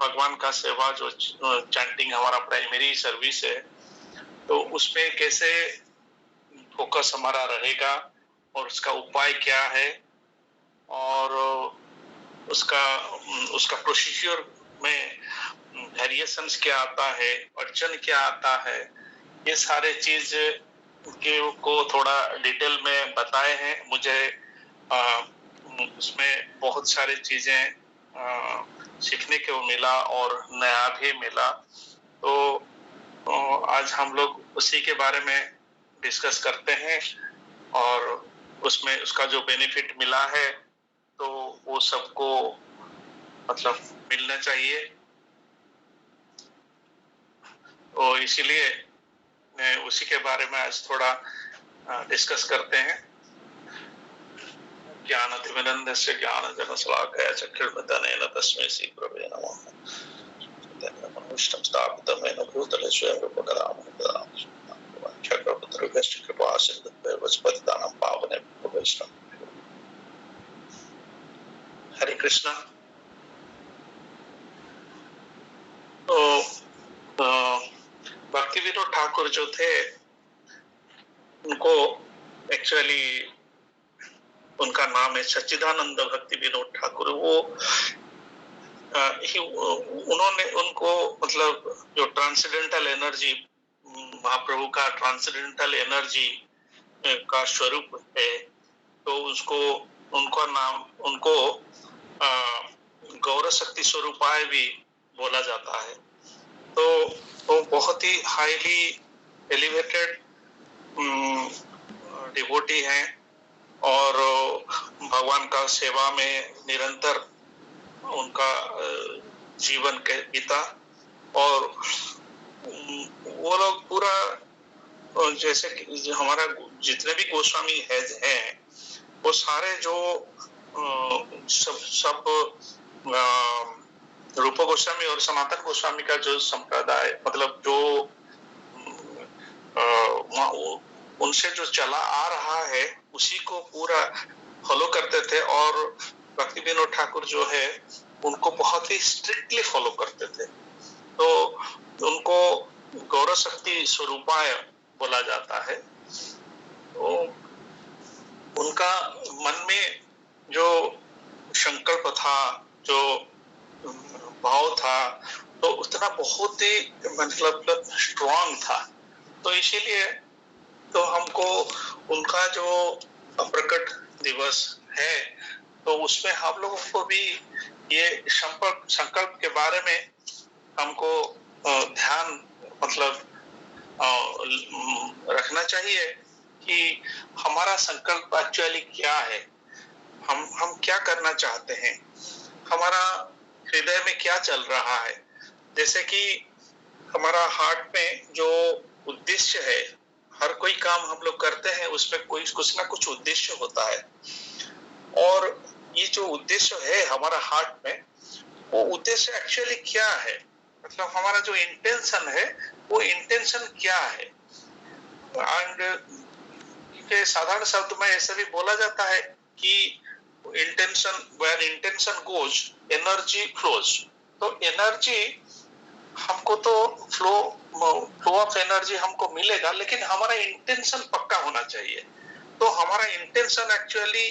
भगवान का सेवा जो चैंटिंग हमारा प्राइमरी सर्विस है, तो उसमें कैसे फोकस हमारा रहेगा और उसका उपाय क्या है और उसका उसका प्रोसीजर में वेरिएशंस क्या आता है, अड़चन क्या आता है, ये सारे चीज के को थोड़ा डिटेल में बताए हैं। मुझे उसमें बहुत सारी चीजें सीखने को मिला और नया भी मिला। तो आज हम लोग उसी के बारे में डिस्कस करते हैं और उसमें उसका जो बेनिफिट मिला है तो वो सबको मतलब मिलना चाहिए। तो इसीलिए मैं उसी के बारे में आज थोड़ा डिस्कस करते हैं। ज्ञानतिमिरन्धस्य ज्ञानजनशलाकया चक्षुर्मिलितं तस्मै श्रीगुरवे नमः। तन्मनोष्टं स्थापितं येन भूतले स्वयं रूपकदां क्षत्रपुत्रस्य कृपासिन्धुभ्यो पतितानां पावनेभ्यो वैष्णवेभ्यो। हरे कृष्णा। तो भक्ति विनोद ठाकुर जो थे उनको एक्चुअली उनका नाम है सच्चिदानंद भक्ति विनोद ठाकुर। वो उन्होंने उनको मतलब जो ट्रांसेंडेंटल एनर्जी, महाप्रभु का ट्रांसेंडेंटल एनर्जी का स्वरूप है, तो उसको उनका नाम उनको गौर शक्ति स्वरूपाय भी बोला जाता है। तो वो बहुत ही हाईली एलिवेटेड डिवोटी हैं और भगवान का सेवा में निरंतर उनका जीवन के बीता। और वो लोग पूरा जैसे कि हमारा जितने भी गोस्वामी हैं वो सारे जो सब रूप गोस्वामी और सनातन गोस्वामी का जो संप्रदाय मतलब जो उनसे जो चला आ रहा है उसी को पूरा फॉलो करते थे। और भक्ति विनोद ठाकुर जो है उनको बहुत ही स्ट्रिक्टली फॉलो करते थे। तो उनको गौर शक्ति स्वरूपाय बोला जाता है। तो उनका मन में जो संकल्प था, जो भाव था, तो उतना बहुत ही मतलब स्ट्रांग था। तो इसीलिए तो हमको उनका जो प्रकट दिवस है तो उसमें हम लोगों को भी ये संकल्प के बारे में हमको ध्यान मतलब रखना चाहिए कि हमारा संकल्प एक्चुअली क्या है, हम क्या करना चाहते हैं, हमारा हृदय में क्या चल रहा है। जैसे कि हमारा हार्ट में जो उद्देश्य है, हर कोई काम हम लोग करते हैं उसमें कोई कुछ ना कुछ उद्देश्य होता है। और ये जो उद्देश्य है हमारा हार्ट में, वो उद्देश्य एक्चुअली क्या है, मतलब हमारा जो इंटेंशन है वो इंटेंशन क्या है। एंड साधारण शब्द में ऐसे भी बोला जाता है कि intention where intention goes energy flows. तो एनर्जी हमको तो फ्लो ऑफ एनर्जी हमको मिलेगा, लेकिन हमारा इंटेंशन पक्का होना चाहिए। तो हमारा इंटेंशन एक्चुअली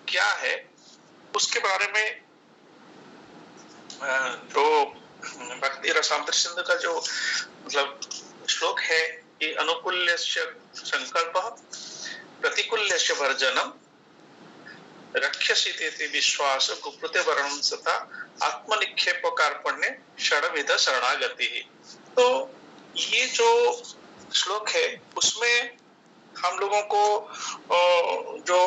क्या है उसके बारे में जो भक्ति रसामृत सिंधु का जो मतलब श्लोक है कि अनुकूल्यस्य संकल्पः प्रतिकूल्यस्य वर्जनम् रक्ष्यसीति विश्वास कुप्रुते वरणं सता आत्मनिक्षेप कार्पण्य षड्विध शरणागति। तो ये जो श्लोक है उसमें हम लोगों को जो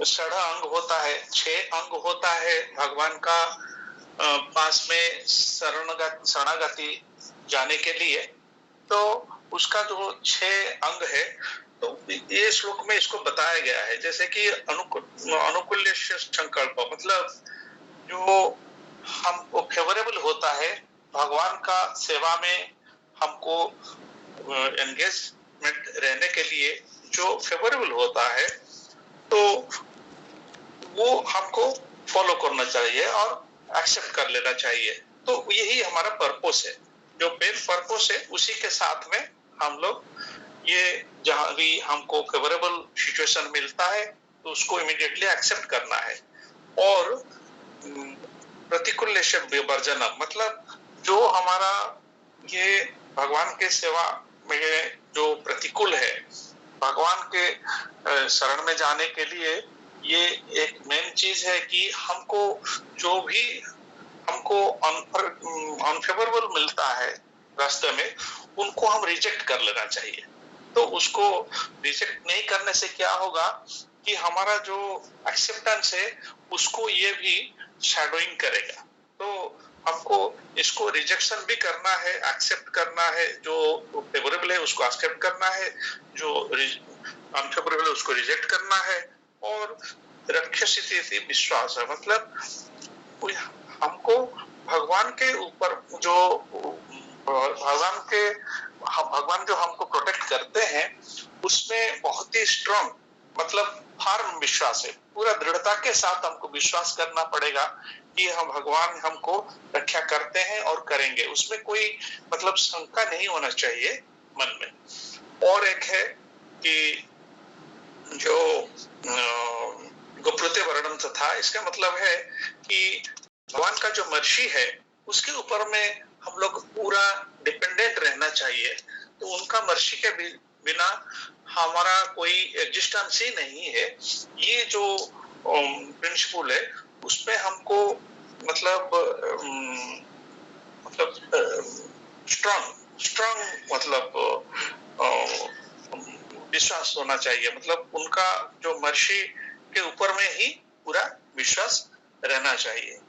षड अंग होता है, 6 अंग होता है भगवान का पास में शरणागति जाने के लिए। तो उसका जो 6 अंग है तो ये श्लोक में इसको बताया गया है। जैसे कि अनुकूल्य संकल्प मतलब जो हमको फेवरेबल होता है भगवान का सेवा में, हमको एंगेजमेंट रहने के लिए जो फेवरेबल होता है तो वो हमको फॉलो करना चाहिए और एक्सेप्ट कर लेना चाहिए। तो यही हमारा पर्पस है, जो मेन पर्पस है उसी के साथ में हम लोग ये जहां भी हमको फेवरेबल सिचुएशन मिलता है तो उसको इमीडिएटली एक्सेप्ट करना है। और प्रतिकूल से वर्जनम मतलब जो हमारा ये भगवान के सेवा में जो प्रतिकूल है, भगवान के शरण में जाने के लिए ये एक मेन चीज है कि हमको जो भी हमको अनफेवरेबल मिलता है रास्ते में, उनको हम रिजेक्ट कर लेना चाहिए। तो उसको रिजेक्ट नहीं करने से क्या होगा कि हमारा जो एक्सेप्टेंस है उसको ये भी शैडोइंग करेगा। तो हमको इसको रिजेक्शन भी करना है, एक्सेप्ट करना है, जो फेवरेबल है उसको एक्सेप्ट करना है, जो अनफेवरेबल है उसको रिजेक्ट करना है। और रक्षसिति विश्वास है, मतलब हमको भगवान के ऊपर जो भगवान जो हमको प्रोटेक्ट करते हैं उसमें बहुत ही स्ट्रांग मतलब फर्म विश्वास है, पूरा दृढ़ता के साथ हमको विश्वास करना पड़ेगा कि हम भगवान हमको रक्षा करते हैं और करेंगे, उसमें कोई मतलब शंका नहीं होना चाहिए मन में। और एक है कि जो गुप्तते वर्णन था, इसका मतलब है कि भगवान का जो मर्जी है उसके ऊपर में हम लोग पूरा डिपेंडेंट रहना चाहिए। तो उनका मर्जी के बिना हमारा कोई एग्जिस्टेंस ही नहीं है। ये जो प्रिंसिपल है उसमें हमको मतलब स्ट्रांग मतलब विश्वास होना चाहिए, मतलब उनका जो मर्जी के ऊपर में ही पूरा विश्वास रहना चाहिए।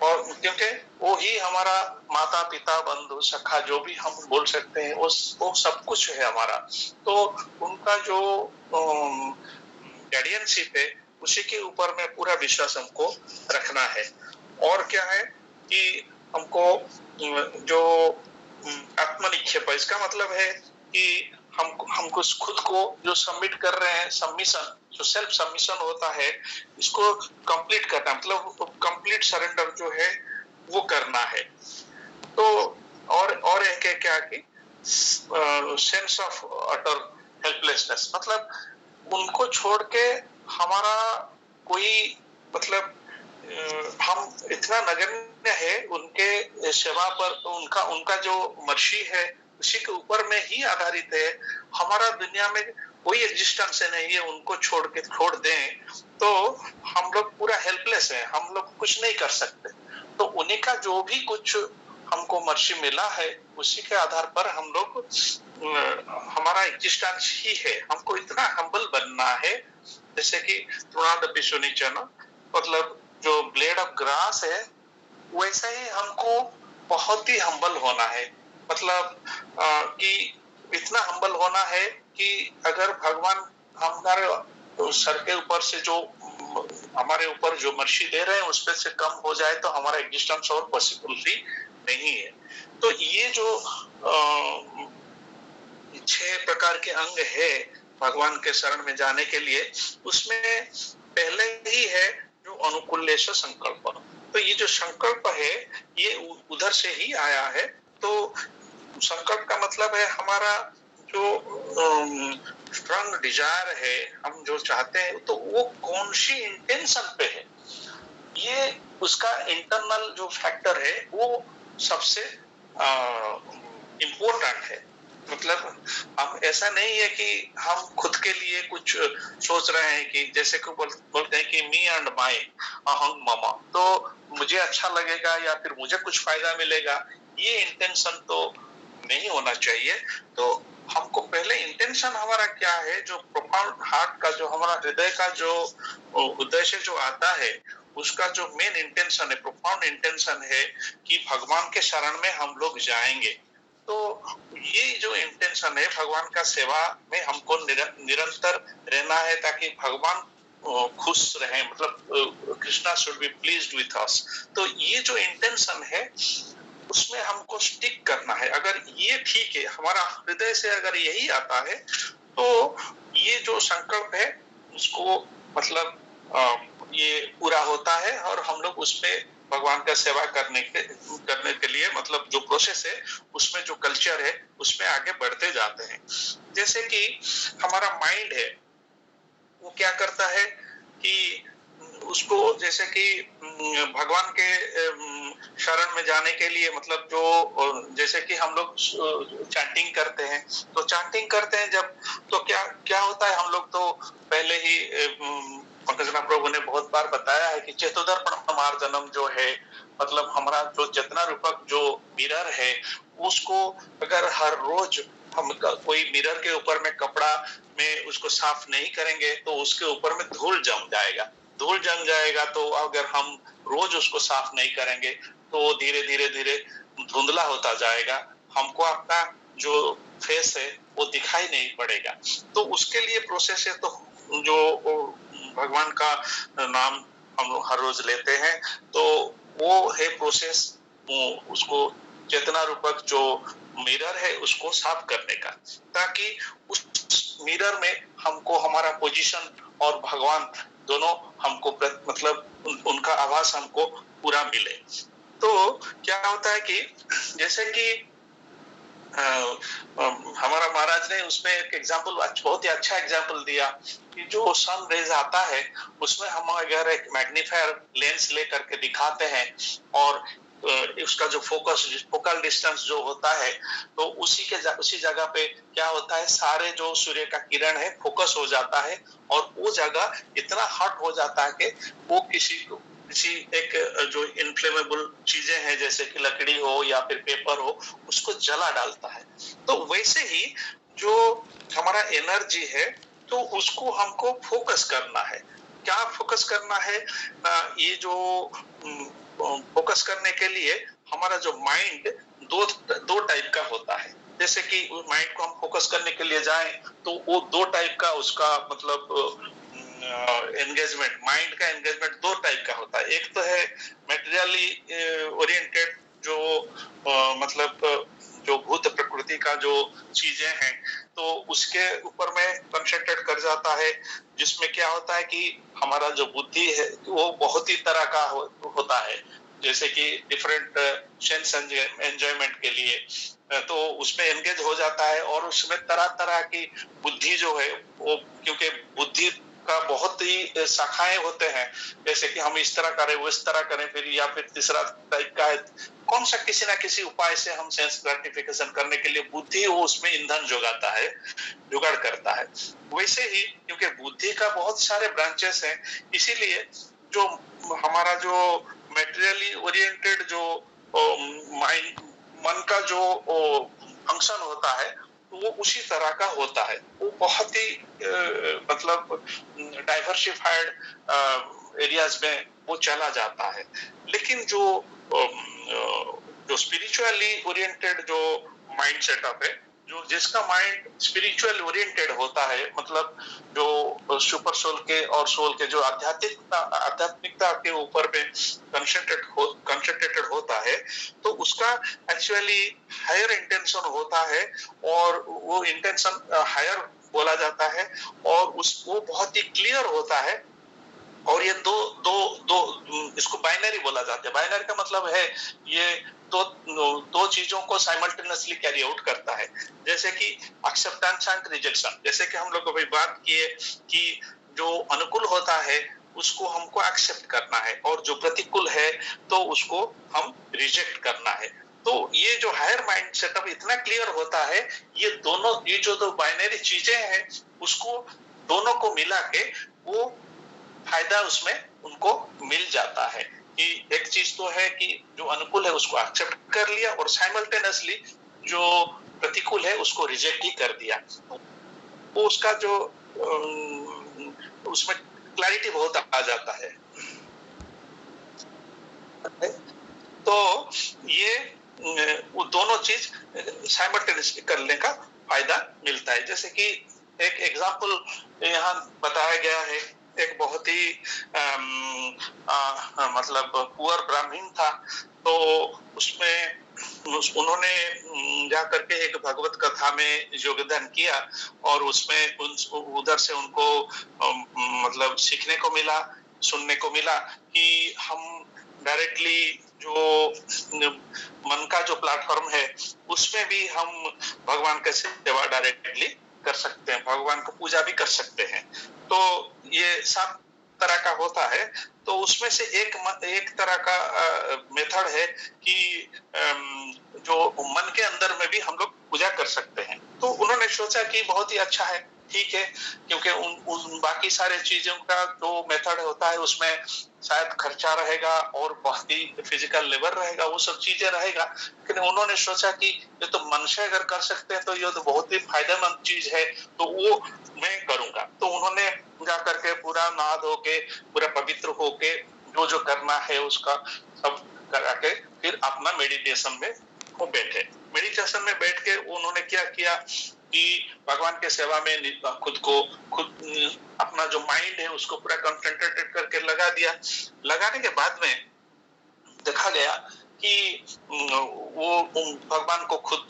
और क्योंकि वो ही हमारा माता पिता बंधु सखा जो भी हम बोल सकते हैं वो सब कुछ है हमारा। तो उनका जो गार्डियनशिप है उसी के ऊपर में पूरा विश्वास हमको रखना है। और क्या है कि हमको जो आत्मनिक्षेप है, इसका मतलब है कि हमको खुद को जो सबमिट कर रहे हैं, सबमिशन जो सेल्फ सबमिशन होता है इसको कंप्लीट करना, मतलब कंप्लीट सरेंडर जो है वो करना है। तो और एक है क्या कि सेंस ऑफ अटर हेल्पलेसनेस, मतलब उनको छोड़ के हमारा कोई मतलब हम इतना नगण्य है उनके सेवा पर, उनका जो मर्जी है उसी के ऊपर में ही आधारित है। हमारा दुनिया में कोई एग्जिस्टेंस नहीं है, उनको छोड़ दें तो हम लोग पूरा हेल्पलेस है, हम लोग कुछ नहीं कर सकते। तो उन्हीं का जो भी कुछ हमको मर्जी मिला है उसी के आधार पर हम लोग हमारा एग्जिस्टेंस ही है। हमको इतना हम्बल बनना है जैसे कि तृणादपि सुनिचन, मतलब जो ब्लेड ऑफ ग्रास है वैसे ही हमको बहुत ही हम्बल होना है, मतलब कि इतना हम्बल होना है कि अगर भगवान हमारे सर के ऊपर से जो हमारे ऊपर जो मर्जी दे रहे हैं उस पे से कम हो जाए तो हमारा एग्जिस्टेंस और पॉसिबल ही नहीं है। तो ये जो 6 प्रकार के अंग है भगवान के शरण में जाने के लिए, उसमें पहले ही है जो अनुकूलेश संकल्प। तो ये जो संकल्प है ये उधर से ही आया है। तो संकल्प का मतलब है हमारा जो स्ट्रांग डिजायर है, हम जो चाहते हैं तो वो कौन सी इंटेंशन पे है, ये उसका इंटरनल जो फैक्टर है वो सबसे इम्पोर्टेंट है। मतलब हम ऐसा नहीं है कि हम खुद के लिए कुछ सोच रहे हैं कि जैसे कि बोलते हैं कि मी एंड माई अहम ममा, तो मुझे अच्छा लगेगा या फिर मुझे कुछ फायदा मिलेगा, ये इंटेंशन तो नहीं होना चाहिए। तो हमको पहले इंटेंशन हमारा क्या है, जो प्रोफाउंड हार्ट का जो हमारा हृदय का जो उद्देश्य जो आता है उसका जो मेन इंटेंशन है, प्रोफाउंड इंटेंशन है कि भगवान के शरण में हम लोग जाएंगे। तो ये जो इंटेंशन है भगवान का सेवा में हमको निरंतर रहना है ताकि भगवान खुश रहे, मतलब Krishna should be pleased with us. तो ये जो इंटेंशन है उसमें हमको स्टिक करना है। अगर ये ठीक है, हमारा हृदय से अगर यही आता है तो ये जो संकल्प है उसको मतलब ये पूरा होता है और हम लोग उस पे भगवान का सेवा करने के लिए मतलब जो प्रोसेस है उसमें जो कल्चर है उसमें आगे बढ़ते जाते हैं। जैसे कि हमारा माइंड है वो क्या करता है कि उसको जैसे कि भगवान के शरण में जाने के लिए मतलब जो जैसे कि हम लोग चैंटिंग करते हैं तो चैंटिंग करते हैं जब तो क्या क्या होता है हम लोग तो पहले ही पंकजना प्रभु ने बहुत बार बताया है कि चेतोदर्पण मार्जनम जो है मतलब हमारा जो चेतना रूपक जो मिरर है उसको अगर हर रोज हम कोई मिरर के ऊपर में कपड़ा में उसको साफ नहीं करेंगे तो उसके ऊपर में धूल जम जाएगा। धूल जम जाएगा तो अगर हम रोज उसको साफ नहीं करेंगे तो धीरे धीरे धीरे धुंधला होता जाएगा, हमको अपना जो फेस है वो दिखाई नहीं पड़ेगा। तो उसके लिए प्रोसेस है तो जो भगवान का नाम हम लोग हर रोज लेते हैं तो वो है प्रोसेस उसको चेतना रूपक जो मिरर है उसको साफ करने का, ताकि उस मिरर में हमको हमारा पोजीशन और भगवान दोनों हमको मतलब उनका आभास हमको पूरा मिले। तो क्या होता है कि जैसे कि हमारा महाराज ने उसमें एक एग्जाम्पल बहुत ही अच्छा एग्जाम्पल दिया कि जो सन रेज आता है उसमें हम अगर एक मैग्नीफायर लेंस लेकर के दिखाते हैं और उसका जो फोकल डिस्टेंस जो होता है तो उसी जगह पे क्या होता है सारे जो सूर्य का किरण है फोकस हो जाता है और वो जगह इतना हॉट हो जाता है कि वो किसी एक जो इनफ्लेमेबल चीजें हैं जैसे कि लकड़ी हो या फिर पेपर हो उसको जला डालता है। तो वैसे ही जो हमारा एनर्जी है तो उसको हमको फोकस करना है। क्या फोकस करना है? ये जो फोकस करने के लिए हमारा जो माइंड दो टाइप का होता है। जैसे कि माइंड को हम फोकस करने के लिए जाएं तो वो दो टाइप का उसका मतलब एंगेजमेंट, माइंड का एंगेजमेंट दो टाइप का होता है। एक तो है मटेरियली ओरिएंटेड जो मतलब जो भूत प्रकृति का जो चीजें हैं तो उसके ऊपर में कंसंट्रेट कर जाता है, जिसमें क्या होता है कि हमारा जो बुद्धि है वो बहुत ही तरह का होता है, जैसे कि डिफरेंट सेंस एंजॉयमेंट के लिए तो उसमें एंगेज हो जाता है और उसमें तरह तरह की बुद्धि जो है वो, क्योंकि बुद्धि का बहुत ही शाखाएं होते हैं, जैसे कि हम इस तरह करें वो इस तरह करें, फिर या फिर तीसरा टाइप का है कौन सा किसी ना किसी उपाय से हम सेंस ग्रेटिफिकेशन करने के लिए बुद्धि वो उसमें ईंधन जुगाता है, जुगाड़ करता है। वैसे ही क्योंकि बुद्धि का बहुत सारे ब्रांचेस हैं इसीलिए जो हमारा जो मटेरियली ओरिएंटेड जो माइंड मन का जो फंक्शन होता है वो उसी तरह का होता है। वो बहुत ही मतलब डाइवर्सिफाइड एरियाज में वो चला जाता है। लेकिन जो स्पिरिचुअली ओरिएंटेड जो माइंड सेटअप है, जो जिसका माइंड स्पिरिचुअल ओरिएंटेड होता है, मतलब जो सुपर सोल के और सोल के जो आध्यात्मिकता के ऊपर में कंसंट्रेटेड होता है, तो उसका एक्चुअली हायर इंटेंशन होता है और वो इंटेंशन हायर बोला जाता है और वो बहुत ही क्लियर होता है। और ये दो दो दो इसको बाइनरी बोला जाता है। बाइनरी का मतलब है ये दो चीजों को साइमल्टेनियसली कैरी आउट करता है, जैसे कि एक्सेप्टेंस एंड रिजेक्शन। जैसे कि हम लोग अभी बात किए कि जो अनुकूल होता है उसको हमको एक्सेप्ट करना है और जो प्रतिकूल है तो उसको हम रिजेक्ट करना है। तो ये जो हायर माइंड सेटअप इतना क्लियर होता है, ये जो दो बाइनरी चीजें हैं उसको दोनों को मिला के वो फायदा उसमें उनको मिल जाता है कि एक चीज तो है कि जो अनुकूल है उसको एक्सेप्ट कर लिया और साइमल्टेनियसली जो प्रतिकूल है उसको रिजेक्ट ही कर दिया। वो उसका जो उसमें क्लैरिटी बहुत आ जाता है। तो ये वो दोनों चीज साइमल्टेनियसली करने का फायदा मिलता है। जैसे कि एक एग्जांपल यहाँ बताया गया है, एक बहुत ही मतलब पुअर ब्राह्मण था, तो उसमें उन्होंने जा करके एक भगवत कथा में योगदान किया और उसमें उधर से उनको मतलब सीखने को मिला, सुनने को मिला कि हम डायरेक्टली जो मन का जो प्लेटफॉर्म है उसमें भी हम भगवान का सेवा डायरेक्टली कर सकते हैं, भगवान को पूजा भी कर सकते हैं। तो ये 7 तरह का होता है। तो उसमें से एक तरह का मेथड है कि जो मन के अंदर में भी हम लोग पूजा कर सकते हैं। तो उन्होंने सोचा कि बहुत ही अच्छा है, ठीक है, क्योंकि उन बाकी सारे चीजों का जो मेथड होता है उसमें शायद खर्चा रहेगा और बहुत ही फिजिकल लेबर रहेगा, वो सब चीजें रहेगा। लेकिन उन्होंने सोचा कि ये तो मन से अगर कर सकते हैं तो ये तो बहुत ही फायदेमंद चीज है, तो वो मैं करूंगा। तो उन्होंने जा करके पूरा नहा धो के, पूरा पवित्र होके जो जो करना है उसका सब करा के फिर अपना मेडिटेशन में वो बैठे। मेडिटेशन में बैठ के उन्होंने क्या किया कि भगवान के सेवा में खुद अपना जो माइंड है उसको पूरा कंसंट्रेटेड करके लगा दिया। लगाने के बाद में देखा गया कि वो भगवान को खुद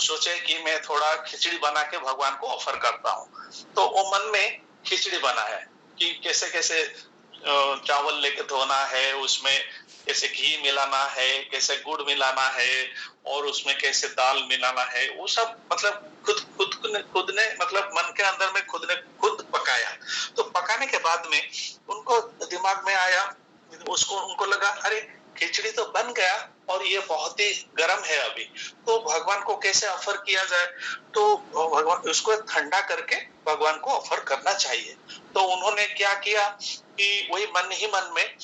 सोचे कि मैं थोड़ा खिचड़ी बना के भगवान को ऑफर करता हूँ। तो वो मन में खिचड़ी बना है कि कैसे कैसे चावल लेके धोना है, उसमें कैसे घी मिलाना है, कैसे गुड़ मिलाना है और उसमें कैसे दाल मिलाना है, वो सब मतलब खुद ने मतलब मन के अंदर में खुद पकाया। तो पकाने के बाद में उनको दिमाग में आया, उनको लगा अरे खिचड़ी तो बन गया और ये बहुत ही गर्म है अभी, तो भगवान को कैसे ऑफर किया जाए। तो भगवान उसको ठंडा करके भगवान को ऑफर करना चाहिए। तो उन्होंने क्या किया कि वही मन ही मन में,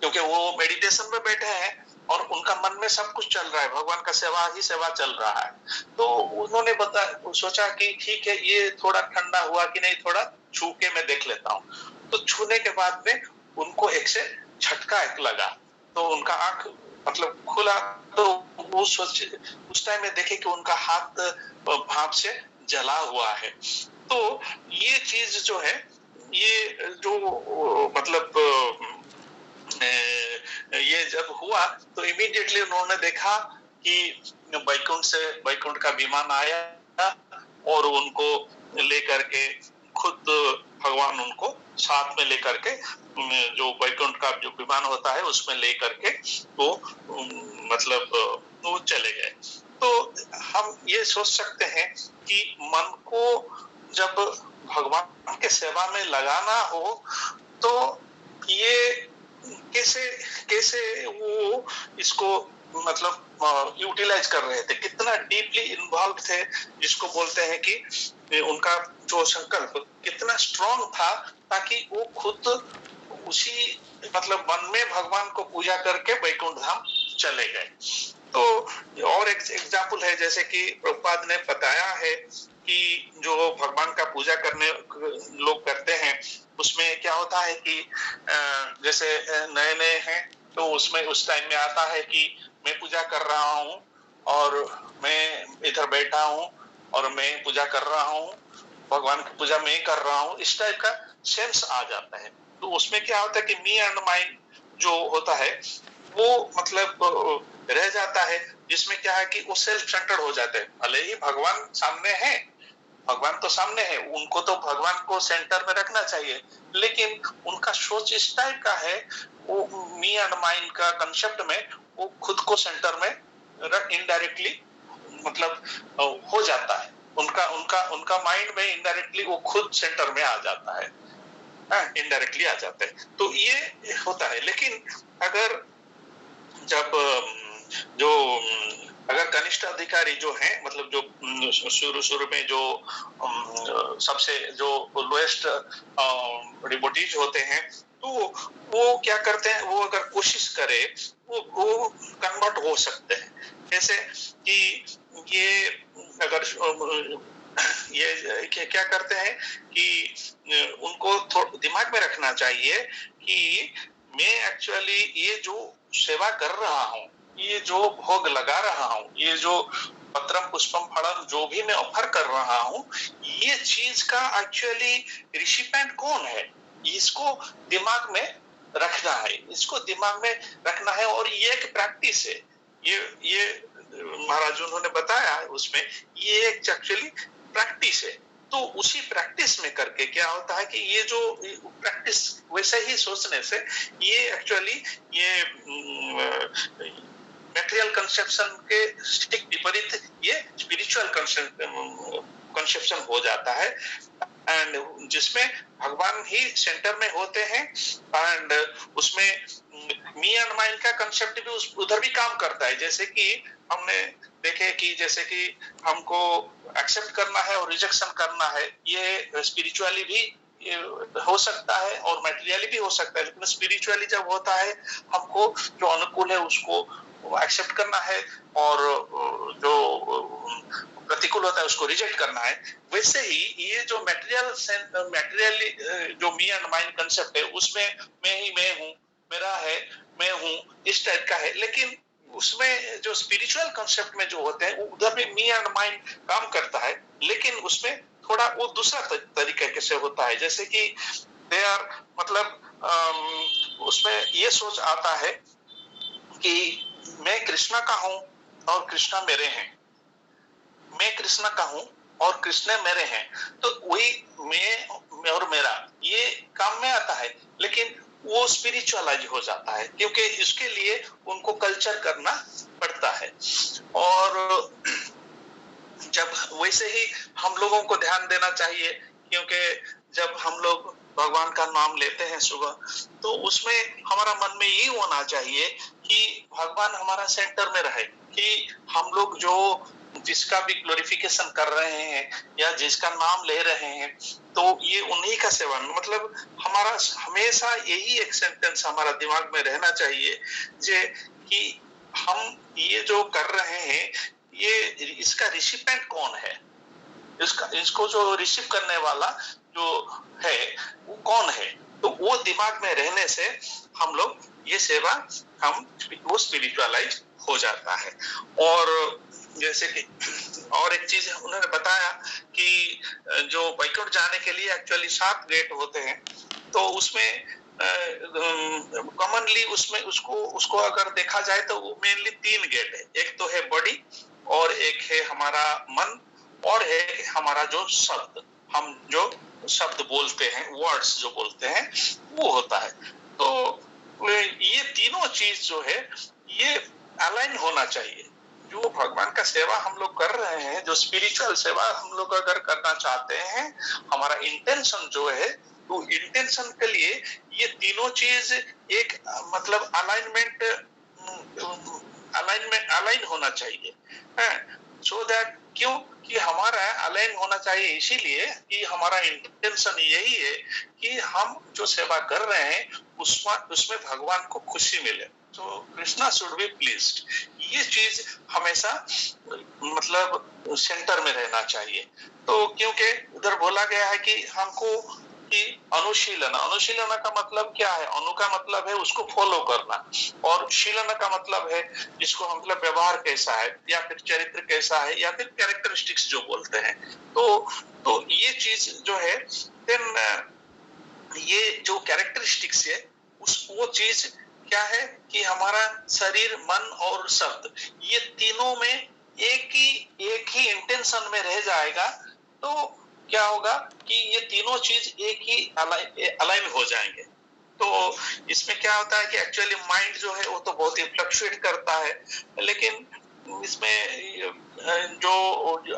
क्योंकि वो मेडिटेशन में बैठे हैं और उनका मन में सब कुछ चल रहा है, भगवान का सेवा ही सेवा चल रहा है। तो उन्होंने सोचा कि ठीक है, ये थोड़ा ठंडा हुआ कि नहीं, थोड़ा छू के मैं देख लेता हूँ। तो छूने के बाद में उनको एक से झटका एक लगा, तो उनका आंख मतलब खुला, तो वो उस टाइम में देखे कि उनका हाथ भाप से जला हुआ है। तो ये चीज जो है, ये जो मतलब ये जब हुआ तो इमीडिएटली उन्होंने देखा कि बैकुंठ का विमान आया और उनको लेकर के खुद भगवान उनको साथ में लेकर के जो बैकुंठ का जो विमान होता है उसमें लेकर के वो मतलब वो चले गए। तो हम ये सोच सकते हैं कि मन को जब भगवान के सेवा में लगाना हो तो ये कैसे कैसे वो इसको मतलब यूटिलाइज कर रहे थे, कितना डीपली इन्वॉल्व थे, जिसको बोलते हैं कि उनका जो संकल्प कितना स्ट्रॉन्ग था, ताकि वो खुद उसी मतलब मन में भगवान को पूजा करके वैकुंठ धाम चले गए। तो और एक एग्जाम्पल है, जैसे कि प्रभुपाद ने बताया है कि जो भगवान का पूजा करने लोग करते हैं उसमें क्या होता है कि जैसे नए नए हैं तो उसमें उस टाइम में आता है कि मैं पूजा कर रहा हूँ और मैं इधर बैठा हूँ और मैं पूजा कर रहा हूँ, भगवान की पूजा मैं कर रहा हूँ, इस टाइप का सेंस आ जाता है। तो उसमें क्या होता है कि मी एंड माइंड जो होता है वो मतलब रह जाता है, जिसमें क्या है कि वो सेल्फ सेंटर्ड हो जाते हैं। भले ही भगवान सामने है, भगवान तो सामने है, उनको तो भगवान को सेंटर में रखना चाहिए, लेकिन उनका सोच इस टाइप का है, वो मी एंड माइंड का कंसेप्ट में वो खुद को सेंटर में इनडायरेक्टली मतलब हो जाता है। उनका उनका उनका माइंड में इनडायरेक्टली वो खुद सेंटर में आ जाता है, इनडायरेक्टली आ जाते हैं। तो ये होता है। लेकिन अगर जब जो अगर कनिष्ठ अधिकारी जो हैं मतलब जो शुरू में जो सबसे जो लोएस्ट डिवोटीज होते हैं, तो वो क्या करते हैं, वो अगर कोशिश करे वो कन्वर्ट हो सकते हैं। जैसे कि ये अगर ये क्या करते हैं कि उनको दिमाग में रखना चाहिए कि मैं एक्चुअली ये जो सेवा कर रहा हूँ, ये जो भोग लगा रहा हूँ, ये जो पत्रम पुष्पम फलम जो भी मैं ऑफर कर रहा हूँ, ये चीज का एक्चुअली रिसिपेंट कौन है, इसको दिमाग में रखना है, इसको दिमाग में रखना है। और ये एक प्रैक्टिस है, ये महाराज उन्होंने बताया उसमें, ये एक एक्चुअली प्रैक्टिस है तो उसी प्रैक्टिस में करके क्या होता है कि ये जो प्रैक्टिस वैसे ही सोचने से ये एक्चुअली ये मटेरियल कंसेप्शन के ठीक विपरीत ये स्पिरिचुअल कंसेप्शन हो जाता है, एंड जिसमें भगवान ही सेंटर में होते हैं, एंड उसमें मी एंड माइंड का कंसेप्ट भी उधर भी काम करता है। जैसे कि हमने देखे कि जैसे कि हमको एक्सेप्ट करना है और रिजेक्शन करना है, ये स्पिरिचुअली भी हो सकता है और मटेरियली भी हो सकता है, लेकिन स्पिरिचुअली जब होता है हमको जो अनुकूल है उसको एक्सेप्ट करना है और जो प्रतिकूल होता है उसको रिजेक्ट करना है। वैसे ही ये जो मटेरियली जो मी एंड माइंड कंसेप्ट है उसमें मैं ही मैं हूँ, मेरा है, मैं हूँ, इस टाइप का है। लेकिन उसमें जो स्पिरिचुअल कंसेप्ट में जो होते हैं उधर भी मी एंड माइंड काम करता है, लेकिन उसमें थोड़ा वो दूसरा तरीके से होता है। जैसे कि दे आर मतलब उसमें ये सोच आता है कि मैं कृष्णा का हूं और कृष्णा मेरे हैं, मैं कृष्णा का हूं और कृष्ण मेरे हैं, तो वही मैं और मेरा ये काम में आता है, लेकिन वो स्पिरिचुअलाइज हो जाता है क्योंकि इसके लिए उनको कल्चर करना पड़ता है। और जब वैसे ही हम लोगों को ध्यान देना चाहिए, क्योंकि जब हम लोग भगवान का नाम लेते हैं सुबह, तो उसमें हमारा मन में ये होना चाहिए कि भगवान हमारा सेंटर में रहे, कि हम लोग जो जिसका भी ग्लोरिफिकेशन कर रहे हैं या जिसका नाम ले रहे हैं, तो ये उन्हीं का सेवन, मतलब हमारा हमेशा यही एक सेंटेंस हमारा दिमाग में रहना चाहिए जे कि हम ये जो कर रहे हैं ये इसका रिसिपेंट कौन है, इसको जो रिसीव करने वाला जो है वो कौन है। तो वो दिमाग में रहने से हम लोग ये सेवा वो स्पिरिचुअलाइज हो जाता है। और जैसे कि और एक चीज उन्होंने बताया कि जो वैकुंठ जाने के लिए एक्चुअली 7 गेट होते हैं, तो उसमें कॉमनली उसमें उसको अगर देखा जाए तो वो मेनली 3 गेट है। एक तो है बॉडी, और एक है हमारा मन, और है हमारा जो शब्द, हम जो शब्द बोलते हैं, वर्ड्स जो बोलते हैं, वो होता है। तो ये तीनों चीज जो है ये अलाइन होना चाहिए। जो भगवान का सेवा हम लोग कर रहे हैं, जो स्पिरिचुअल सेवा हम लोग अगर करना चाहते हैं, हमारा इंटेंशन जो है, तो इंटेंशन के लिए ये तीनों चीज एक मतलब अलाइन होना चाहिए, सो दैट क्यों कि हमारा अलाइन होना चाहिए इसीलिए कि हमारा इंटेंशन यही है कि हम जो सेवा कर रहे हैं उसमें भगवान को खुशी मिले, तो कृष्णा शुड बी प्लीज्ड। ये चीज हमेशा मतलब सेंटर में रहना चाहिए। तो क्योंकि उधर बोला गया है कि हमको कि अनुशीलन का मतलब क्या है? अनु का मतलब है उसको फॉलो करना, और शीलन का मतलब है जिसको मतलब व्यवहार कैसा है या फिर चरित्र कैसा है या फिर कैरेक्टरिस्टिक्स जो बोलते हैं। तो ये चीज जो है, देन ये जो कैरेक्टरिस्टिक्स है वो चीज क्या है कि हमारा शरीर, मन और शब्द, ये तीनों में एक ही इंटेंशन में रह जाएगा, तो क्या होगा कि ये तीनों चीज एक ही अलाइन हो जाएंगे। तो इसमें क्या होता है कि एक्चुअली माइंड जो है वो तो बहुत ही फ्लक्चुएट करता है, लेकिन इसमें जो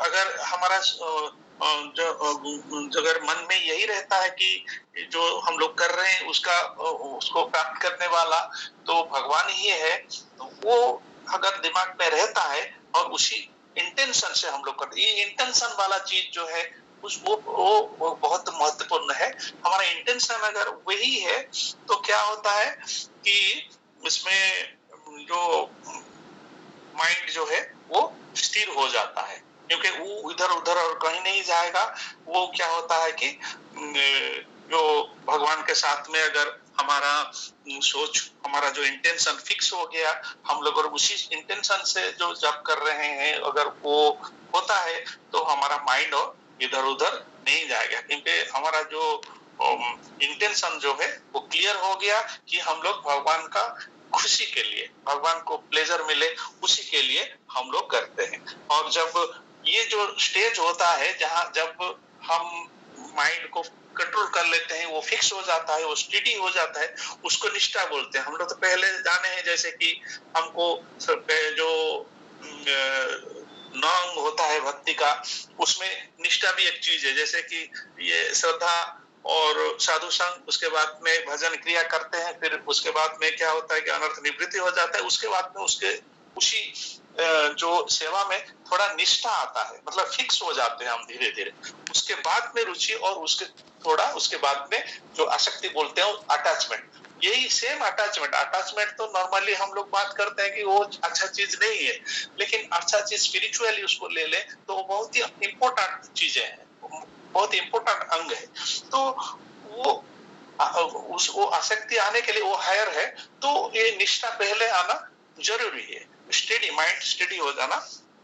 अगर हमारा जो अगर मन में यही रहता है कि जो हम लोग कर रहे हैं उसको प्राप्त करने वाला तो भगवान ही है, तो वो अगर दिमाग में रहता है और उसी इंटेंशन से हम लोग करते, ये इंटेंशन वाला चीज जो है वो बहुत महत्वपूर्ण है। हमारा इंटेंशन अगर वही है तो क्या होता है कि इसमें जो माइंड जो है वो स्थिर हो जाता है, क्योंकि वो इधर उधर और कहीं नहीं जाएगा। वो क्या होता है कि जो भगवान के साथ में अगर हमारा सोच, हमारा जो इंटेंशन फिक्स हो गया, हम लोग और उसी इंटेंशन से जो जब कर रहे हैं अगर वो होता है तो हमारा माइंड और इधर उधर नहीं जाएगा, क्योंकि हमारा जो इंटेंशन जो है वो क्लियर हो गया कि हम लोग भगवान का खुशी के लिए, भगवान को प्लेजर मिले उसी के लिए हम लोग करते हैं। और जब ये जो स्टेज होता है जहां जब हम माइंड को कंट्रोल कर लेते हैं, वो फिक्स हो जाता है, वो स्टेडी हो जाता है, उसको निष्ठा बोलते हैं। हम लोग तो पहले जाने हैं जैसे कि हमको जो नॉन्ग होता है भक्ति का, उसमें निष्ठा भी एक चीज है। जैसे कि ये श्रद्धा और साधु संग, उसके बाद में भजन क्रिया करते हैं, फिर उसके बाद में क्या होता है कि अनर्थ निवृत्ति हो जाता है। उसके बाद में उसके उसी जो सेवा में थोड़ा निष्ठा आता है, मतलब फिक्स हो जाते हैं हम धीरे धीरे। उसके बाद में रुचि और उसके बाद में जो आसक्ति बोलते हैं अटैचमेंट, यही सेम अटैचमेंट तो नॉर्मली हम लोग बात करते हैं कि वो अच्छा चीज नहीं है, लेकिन अच्छा चीज स्पिरिचुअली उसको ले ले तो वो बहुत ही इम्पोर्टेंट चीजें हैं, बहुत इम्पोर्टेंट अंग है। तो वो आसक्ति आने के लिए वो हायर है, तो ये निष्ठा पहले आना जरूरी है, स्टडी माइंड स्टडी हो जाना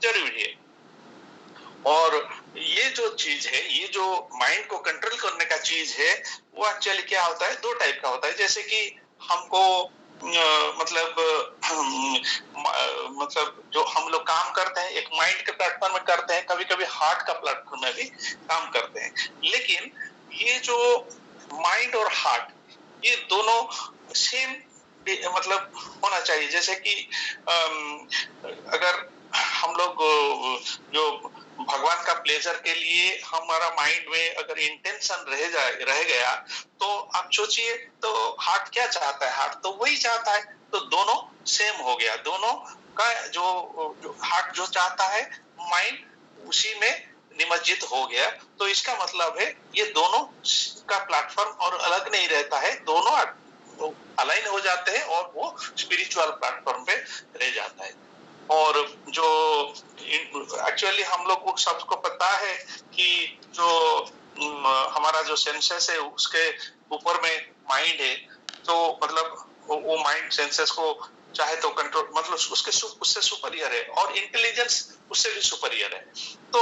जरूरी है। और ये जो चीज है, ये जो माइंड को कंट्रोल करने का चीज है, वो एक्चुअली क्या होता है, दो टाइप का होता है। जैसे कि हमको मतलब जो हम लोग काम करते हैं एक माइंड के प्लेटफॉर्म में करते हैं, कभी कभी हार्ट का प्लेटफॉर्म में भी काम करते हैं। लेकिन ये जो माइंड और हार्ट ये दोनों सेम मतलब होना चाहिए। जैसे कि अगर हम लोग जो भगवान का प्लेजर के लिए हमारा माइंड में अगर इंटेंशन रह गया, तो आप सोचिए तो हार्ट क्या चाहता है, हार्ट तो वही चाहता है। तो दोनों सेम हो गया, दोनों का जो हार्ट जो चाहता है माइंड उसी में निमज्जित हो गया। तो इसका मतलब है ये दोनों का प्लेटफॉर्म और अलग नहीं रहता है, दोनों अलाइन हो जाते हैं और वो स्पिरिचुअल प्लेटफॉर्म पे रह जाता है। और जो एक्चुअली हम लोग को सबको पता है कि जो हमारा जो सेंसेस है उसके ऊपर में माइंड है, तो मतलब वो माइंड सेंसेस को चाहे तो कंट्रोल, मतलब उससे सुपरियर है, और इंटेलिजेंस उससे भी सुपरियर है। तो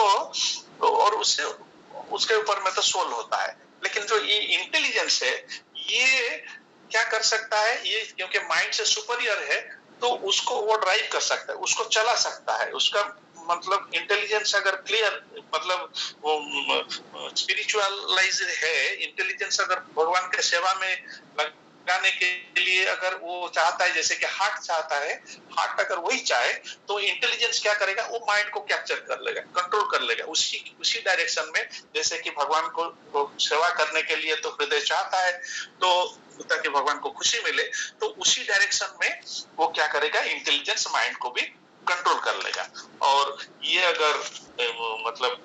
और उसके ऊपर में तो सोल होता है। लेकिन जो ये इंटेलिजेंस है ये क्या कर सकता है, ये क्योंकि माइंड से सुपरियर है तो उसको वो ड्राइव कर सकता है, उसको चला सकता है। उसका मतलब इंटेलिजेंस अगर क्लियर, मतलब वो स्पिरिचुअलाइज है, इंटेलिजेंस अगर भगवान के सेवा में लगाने के लिए अगर वो चाहता है, जैसे कि हार्ट चाहता है, हार्ट अगर वही चाहे तो इंटेलिजेंस क्या करेगा, वो माइंड को कैप्चर कर लेगा, कंट्रोल कर लेगा उसी डायरेक्शन में। जैसे कि भगवान को सेवा करने के लिए तो हृदय चाहता है, तो ताकि भगवान को खुशी मिले, तो उसी डायरेक्शन में वो क्या करेगा, इंटेलिजेंस माइंड को भी कंट्रोल कर लेगा। और ये अगर मतलब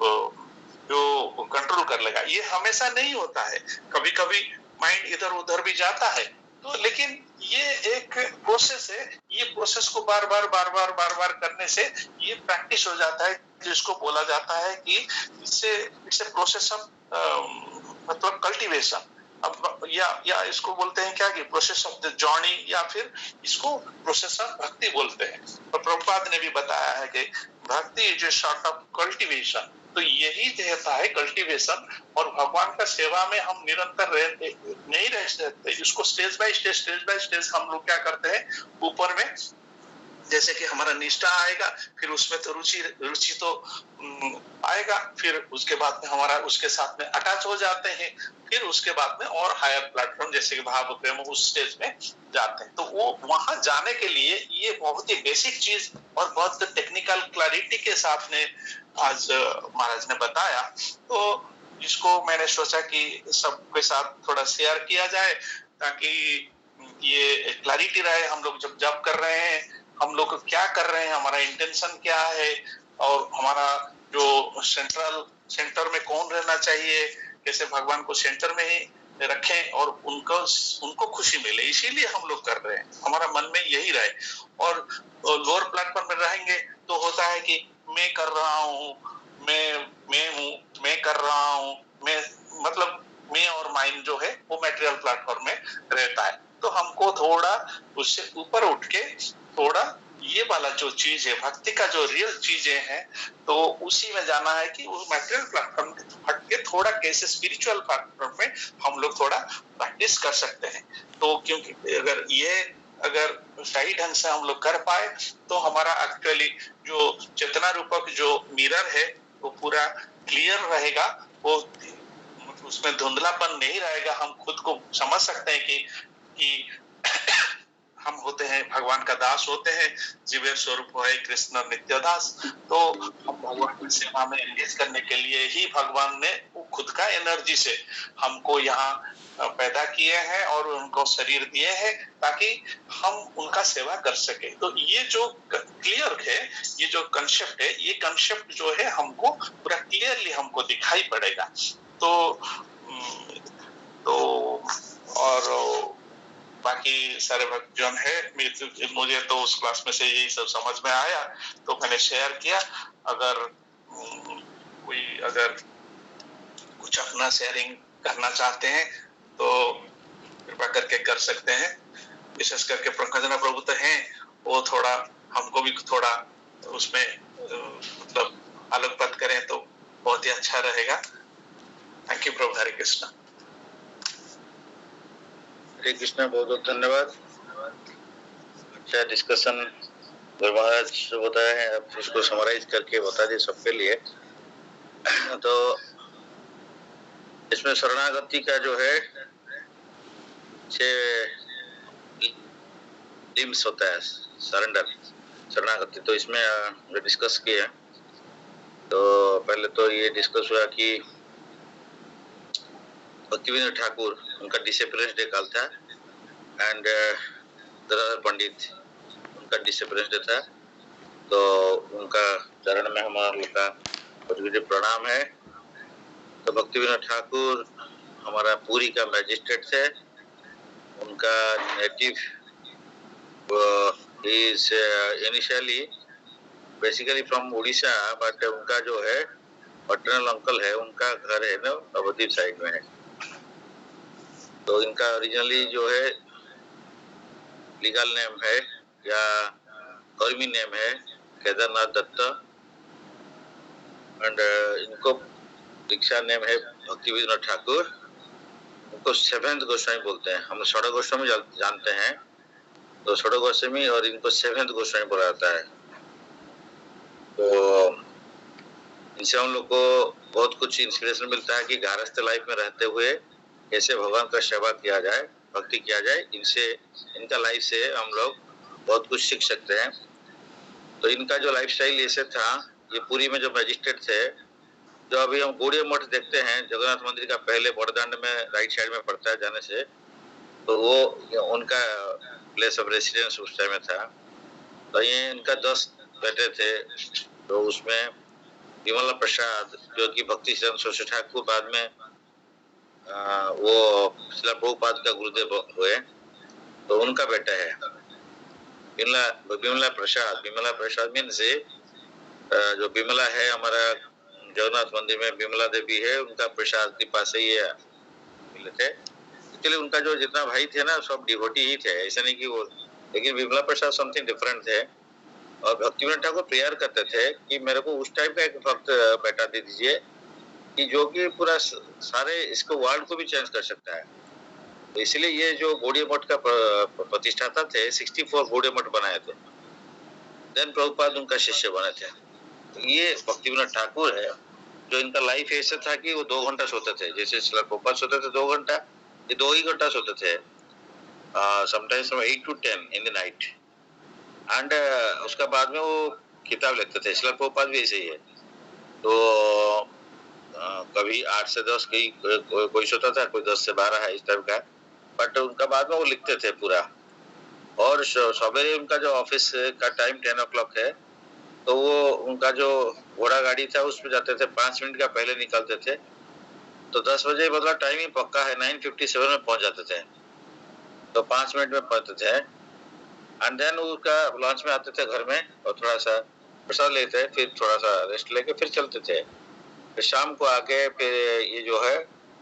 जो कंट्रोल कर लेगा, ये हमेशा नहीं होता है, कभी कभी माइंड इधर उधर भी जाता है। तो लेकिन ये एक प्रोसेस है, ये प्रोसेस को बार बार करने से ये प्रैक्टिस हो जाता है, जिसको बोला जाता है कि इससे प्रोसेस ऑफ मतलब कल्टीवेशन, अब या इसको बोलते हैं क्या कि प्रोसेस ऑफ द जर्नी, या फिर इसको प्रोसेस ऑफ भक्ति बोलते हैं। और प्रभुपाद ने भी बताया है कि भक्ति is a sort of cultivation. तो यही रहता है कल्टीवेशन। और भगवान का सेवा में हम निरंतर नहीं रह सकते, इसको स्टेज बाय स्टेज हम लोग क्या करते हैं, ऊपर में जैसे कि हमारा निष्ठा आएगा, फिर उसमें तो रुचि तो आएगा, फिर उसके बाद में हमारा उसके साथ में अटैच हो जाते हैं, फिर उसके बाद में और हायर प्लेटफॉर्म जैसे कि भाव प्रेम उस स्टेज में जाते हैं। तो वो वहां जाने के लिए ये बहुत ही बेसिक चीज और बहुत टेक्निकल क्लैरिटी के साथ में आज महाराज ने बताया, तो जिसको मैंने सोचा कि सबके साथ थोड़ा शेयर किया जाए, ताकि ये क्लैरिटी रहे। हम लोग जब जॉब कर रहे हैं, हम लोग क्या कर रहे हैं, हमारा इंटेंशन क्या है, और हमारा जो सेंटर में कौन रहना चाहिए, कैसे भगवान को सेंटर में ही रखें और उनको खुशी मिले, इसीलिए हम लोग कर रहे हैं, हमारा मन में यही रहे। और लोअर प्लेटफॉर्म में रहेंगे तो होता है कि मैं कर रहा हूँ, मैं हूँ, मैं कर रहा हूँ, मैं मतलब मैं और माइंड जो है वो मटेरियल प्लेटफॉर्म में रहता है। तो हमको थोड़ा उससे ऊपर उठ के थोड़ा ये वाला जो चीज है, भक्ति का जो रियल चीजें हैं, तो उसी में जाना है कि उस मटेरियल प्लेटफॉर्म हट के थोड़ा कैसे स्पिरिचुअल प्लेटफॉर्म में हम लोग थोड़ा प्रैक्टिस कर सकते हैं। तो क्योंकि अगर सही ढंग से हम लोग कर पाए तो हमारा एक्चुअली जो चेतना रूपक जो मिरर है वो पूरा क्लियर रहेगा, वो उसमें धुंधलापन नहीं रहेगा। हम खुद को समझ सकते हैं कि हम होते हैं, भगवान का दास होते हैं, जीवेर स्वरूप है कृष्ण नित्य दास। तो हम भगवान की सेवा में एंगेज करने के लिए ही भगवान ने खुद का एनर्जी से हमको यहाँ पैदा किए हैं और उनको शरीर दिए हैं ताकि हम उनका सेवा कर सके। तो ये जो क्लियर है, ये जो कंसेप्ट है, ये कंसेप्ट जो है हमको पूरा क्लियरली हमको दिखाई पड़ेगा। तो और बाकी सारे भक्तजन है, मुझे तो उस क्लास में से यही सब समझ में आया तो मैंने शेयर किया। अगर कोई अगर कुछ अपना शेयरिंग करना चाहते हैं तो कृपा करके कर सकते हैं। विशेष करके प्रखंडना प्रभु तो हैं, वो थोड़ा हमको भी थोड़ा उसमें मतलब आलोकपात करें तो बहुत ही अच्छा रहेगा। थैंक यू प्रभु। हरे कृष्ण। हरे कृष्ण, बहुत बहुत धन्यवाद। अच्छा डिस्कशन गुरु महाराज बताया है, आप इसको समराइज करके बता दिए सबके लिए। तो इसमें शरणागति का जो है 6 लिम्स होता है, सरेंडर शरणागति। तो इसमें डिस्कस किया। तो पहले तो ये डिस्कस हुआ कि भक्तिविनोद ठाकुर उनका डिसअपियरेंस डे कल था एंड दरार पंडित उनका डिसअपियरेंस डे था। तो उनका चरण में हमारा लोग का बहुत प्रणाम है। तो भक्तिविनोद ठाकुर हमारा पूरी का मैजिस्ट्रेट थे। उनका native is initially basically from Orissa, but उनका जो है पैटर्नल अंकल है, उनका घर है ना नवद्वीप साइड में है। तो इनका ओरिजिनली जो है लीगल नेम है या कर्मी नेम है केदारनाथ दत्त एंड इनको दीक्षा नेम है भक्तिविनोद ठाकुर। उनको 7th गोस्वामी बोलते हैं। हम षड गोस्वामी जानते हैं, तो षड गोस्वामी और इनको 7th गोस्वामी बोला जाता है। तो इनसे हम लोग को बहुत कुछ इंस्पिरेशन मिलता है कि गृहस्थ लाइफ में रहते हुए कैसे भगवान का सेवा किया जाए, भक्ति किया जाए। इनसे इनका लाइफ से हम लोग बहुत कुछ सीख सकते हैं। तो इनका जो लाइफस्टाइल ऐसे था, ये पुरी में जो मैजिस्ट्रेट थे, जो अभी हम गौड़िया मठ देखते हैं जगन्नाथ मंदिर का पहले बड़दांड में राइट साइड में पड़ता है जाने से, तो वो उनका प्लेस ऑफ रेसिडेंस उस टाइम में था। तो ये इनका 10 बेटे थे। तो उसमें विमला प्रसाद जो कि भक्ति चरण ठाकुर बाद में वो श्रील प्रभुपाद का गुरुदेव हुए, तो उनका बेटा है विमला प्रसाद। विमला प्रसाद मीन से जो विमला है हमारा जगन्नाथ मंदिर में विमला देवी है, उनका प्रसाद के पास ही ये मिले थे। इसलिए उनका जो जितना भाई थे ना सब डिवोटी ही थे, ऐसा नहीं कि वो, लेकिन विमला प्रसाद समथिंग डिफरेंट थे। और भक्तिविनोद ठाकुर प्रेयर करते थे कि मेरे को उस टाइप का एक भक्त बेटा दे दीजिए कि जो कि पूरा सारे इसको वर्ल्ड को भी चेंज कर सकता है। तो इसलिए ये जो गौड़िया मठ का प्रतिष्ठाता थे 64 गौड़िया मठ बनाए थे। देन प्रभुपाद उनका शिष्य बने थे। तो ये भक्तिविनोद ठाकुर है जो इनका लाइफ ऐसा था कि वो 2 घंटा सोते थे। जैसे श्रील प्रभुपाद सोते थे 2 घंटा, ये 2 ही घंटा सोते थे, sometimes 8 to 10 in the night. And उसका बाद में वो किताब लिखते थे। श्रील प्रभुपाद भी ऐसे ही है। तो कभी 8 से 10 कोई सोता था, कोई 10 से 12 है इस टाइप का, बट उनका बाद में वो लिखते थे पूरा। और सवेरे उनका जो ऑफिस का टाइम 10 o'clock है, तो वो उनका जो घोड़ा गाड़ी था उसमें जाते थे, 5 मिनट का पहले निकलते थे। तो 10 बजे मतलब टाइम ही पक्का है, 9:57 में पहुंच जाते थे। तो 5 मिनट में पहुंचते थे। एंड देन उसका लंच में आते थे घर में और थोड़ा सा प्रसाद लेते, फिर थोड़ा सा रेस्ट लेके फिर चलते थे। फिर शाम को आके फिर ये जो है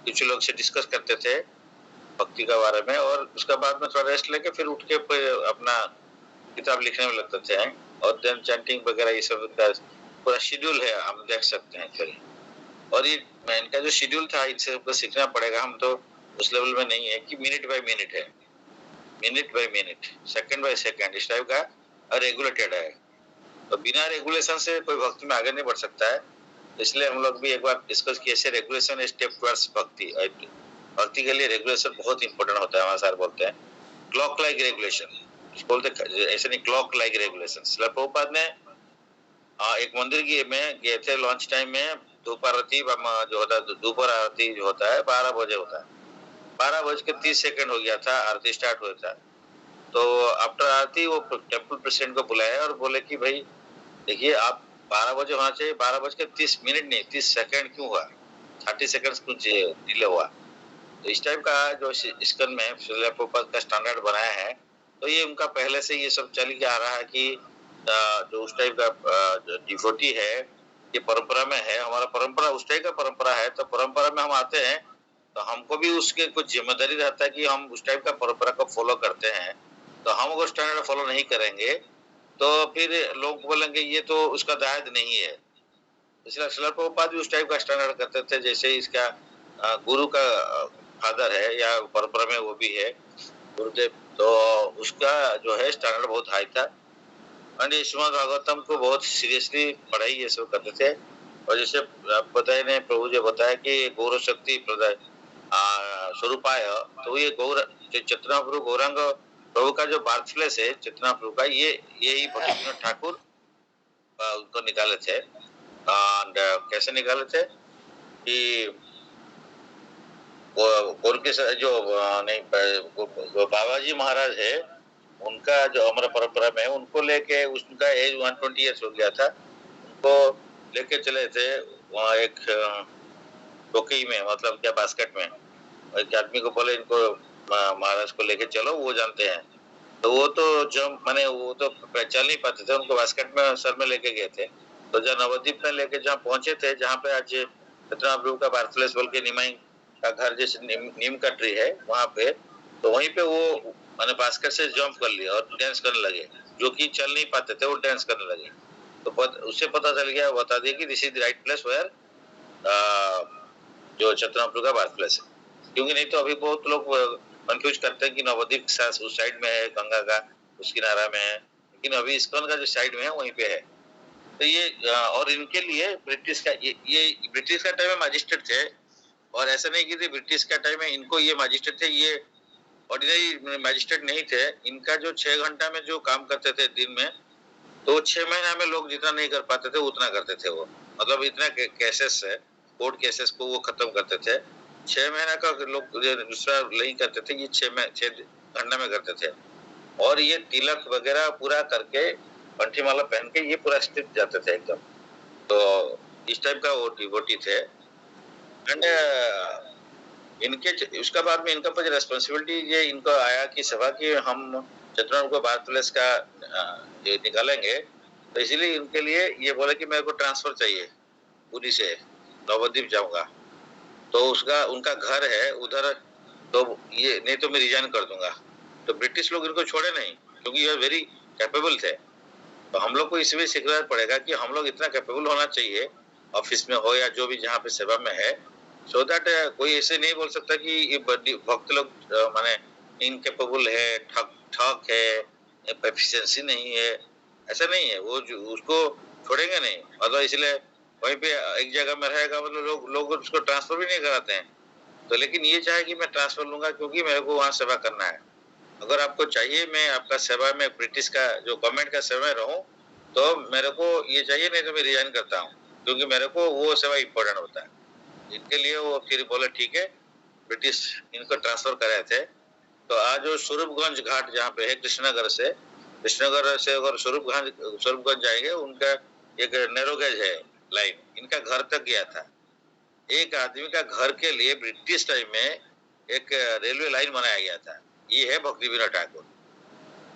कुछ लोग से डिस्कस करते थे भक्ति के बारे में, और उसके बाद में थोड़ा रेस्ट लेके फिर उठ के अपना किताब लिखने में लगते थे। और देन चैंटिंग वगैरह ये सब का पूरा शेड्यूल है, हम देख सकते हैं फिर। और ये इनका जो शेड्यूल था इनसे हमको सीखना पड़ेगा। हम तो उस लेवल में नहीं है कि मिनट बाय मिनट है, minute by minute, second by second इस टाइप का रेगुलेटेड है। तो बिना रेगुलेशन से कोई भक्ति में आगे नहीं बढ़ सकता है। इसलिए हम लोग भी एक बार डिस्कस किए ऐसे रेगुलेशन स्टेप टुवर्ड्स भक्ति। भक्ति के लिए रेगुलेशन बहुत इंपॉर्टेंट होता है। हमारे सर बोलते हैं क्लॉक लाइक रेगुलेशन, बोलते ऐसे नहीं, clock like regulation. Srila Prabhupada ने एक मंदिर की में गए थे लॉन्च टाइम में, दोपहर आरती जो होता है, दोपहर आरती जो होता है 12 बजे होता है, 12:30 हो गया था, आरती स्टार्ट हुआ था। तो आफ्टर आरती वो टेम्पल प्रेसिडेंट को बुलाया और बोले कि भाई देखिए आप 12 बजे होना चाहिए, 12:30 नहीं 30 सेकंड क्यों हुआ, 30 सेकंड कुछ डिले हुआ। तो इस टाइप का जो इस्कॉन में श्रील प्रभुपाद का स्टैंडर्ड बनाया है, तो ये उनका पहले से ये सब चल के आ रहा है कि जो उस टाइप का डिवोटी है, ये परंपरा में है, हमारा परंपरा उस टाइप का परंपरा है। तो परंपरा में हम आते हैं तो हमको भी उसके कुछ जिम्मेदारी रहता है कि हम उस टाइप का परंपरा को फॉलो करते हैं। तो हम अगर स्टैंडर्ड फॉलो नहीं करेंगे तो फिर लोग बोलेंगे ये तो उसका दायित्व नहीं है। इसलिए श्रील प्रभुपाद भी उस टाइप का स्टैंडर्ड करते थे, जैसे इसका गुरु का फादर है या परंपरा में वो भी है गुरुदेव, तो उसका जो है स्टैंडर्ड बहुत हाई था। और श्रीमद् भागवतम को बहुत सीरियसली पढ़ाई ये सब करते थे। और जैसे आप बताए ने प्रभु जी बताया कि गौर शक्ति स्वरूपाय, तो ये गौर चेतना प्रभु गौरांग प्रभु का जो बर्थ प्लेस है चेतना प्रभु का, ये यही भक्ति विनोद ठाकुर उनको निकाले थे। एंड कैसे निकाले थे कि गौर के जो नहीं बाबा जी महाराज है, उनका जो हमारा परंपरा में उनको लेके, उनका एज 120 ईयर्स हो गया था, उनको लेके चले थे वहाँ एक टोकरी में, मतलब क्या बास्केट में। एक आदमी को बोले इनको महाराज को लेके चलो, वो जानते हैं। तो वो तो जब माने वो तो चल नहीं पाते थे, उनको बास्केट में सर में लेके गए थे। तो जब नवद्वीप में लेके जहाँ पहुंचे थे, जहाँ पे आज चेतना प्रभु का बर्थ प्लेस बोल के निमाई का घर जैसे नीम का ट्री है वहाँ पे, तो वहीं पे वो मैंने बास्केट से जंप कर लिया और डांस करने लगे। जो कि चल नहीं पाते थे वो डांस करने लगे। तो उससे पता चल गया, बता दिया कि this is the right place where जो चेतना प्रभु का बर्थ प्लेस है। क्योंकि नहीं तो अभी बहुत लोग कंफ्यूज करते हैं कि नवद्वीप उस साइड में है, गंगा का उस किनारा में है, लेकिन अभी इस्कॉन का जो साइड में है वहीं पे है। तो ये और इनके लिए ब्रिटिश का ये ब्रिटिश का टाइम में मजिस्ट्रेट थे, और ऐसा नहीं कि ब्रिटिश का टाइम में इनको ये मजिस्ट्रेट थे, ये ऑर्डिनरी मजिस्ट्रेट नहीं थे। इनका जो 6 घंटा में जो काम करते थे दिन में, तो 6 महीना में लोग जितना नहीं कर पाते थे उतना करते थे वो। मतलब इतना केसेस है, कोर्ट केसेस को वो खत्म करते थे। 6 महीना का लोग दूसरा नहीं करते थे, ये 6 घंटा में करते थे। और ये तिलक वगैरह पूरा करके, कंठी माला पहन के ये पूरा स्थित जाते थे एकदम। तो इस टाइप का वो डिवोटी थे। एंड इनके उसका बाद में इनका पर रेस्पॉन्सिबिलिटी ये इनको आया कि सभा की हम चेतना को बर्थ प्लेस का ये निकालेंगे। तो इसीलिए इनके लिए ये बोले कि मेरे को ट्रांसफर चाहिए, पुरी से नवद्वीप जाऊंगा। तो उसका उनका घर है उधर, तो ये नहीं तो मैं रिजाइन कर दूंगा। तो ब्रिटिश लोग इनको छोड़े नहीं, क्योंकि ये वेरी कैपेबल थे। तो हम लोग को इसमें सीखना पड़ेगा कि हम लोग इतना कैपेबल होना चाहिए, ऑफिस में हो या जो भी जहाँ पे सेवा में है, सो दैट कोई ऐसे नहीं बोल सकता कि ये भक्त लोग माने इनकेपेबल है, ठग है, एफिशिएंसी नहीं है। ऐसा नहीं है, वो उसको छोड़ेंगे नहीं। मतलब इसलिए वहीं पे एक जगह में रहेगा, मतलब लोग उसको ट्रांसफर भी नहीं कराते हैं। तो लेकिन ये चाहे कि मैं ट्रांसफर लूंगा क्योंकि मेरे को वहाँ सेवा करना है। अगर आपको चाहिए मैं आपका सेवा में ब्रिटिश का जो गवर्नमेंट का सेवा में रहूं, तो मेरे को ये चाहिए, नहीं तो मैं रिजाइन करता हूँ, क्योंकि मेरे को वो सेवा इम्पोर्टेंट होता है। इनके लिए वो फिर बोले ठीक है, ब्रिटिश इनको ट्रांसफर कराए थे। तो आज वो स्वरूपगंज घाट जहाँ पे है कृष्णनगर से अगर स्वरूपगंज जाएंगे, उनका एक नैरोगेज है लाइन, इनका घर तक गया था। एक आदमी का घर के लिए ब्रिटिश टाइम में एक रेलवे लाइन बनाया गया था। ये है Bhakti Vinod Thakur.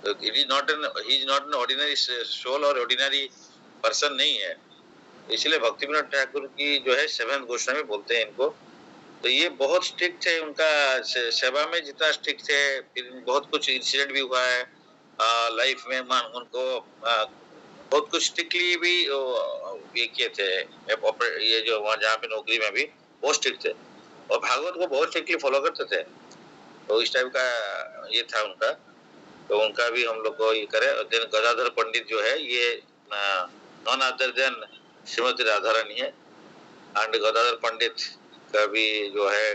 It is not an ordinary soul और ऑर्डिनरी पर्सन नहीं है। इसलिए भक्ति विनोद ठाकुर की जो है 7th गोस्वामी बोलते हैं इनको। तो ये बहुत स्ट्रिक्ट थे, उनका सेवा में जितना स्ट्रिक्ट थे, फिर बहुत कुछ इंसिडेंट भी हुआ है लाइफ में। उनको बहुत कुछ स्ट्रिक्टली भी ये किए थे, ये जो वहाँ जहाँ पे नौकरी में भी बहुत स्ट्रिक्ट थे, और भागवत को बहुत स्ट्रिक्टली फॉलो करते थे। तो इस टाइप का ये था उनका। तो उनका भी हम लोग को ये करे। और देन गदाधर पंडित जो है, ये none other than Shrimati Radha Rani है। एंड गदाधर पंडित का भी जो है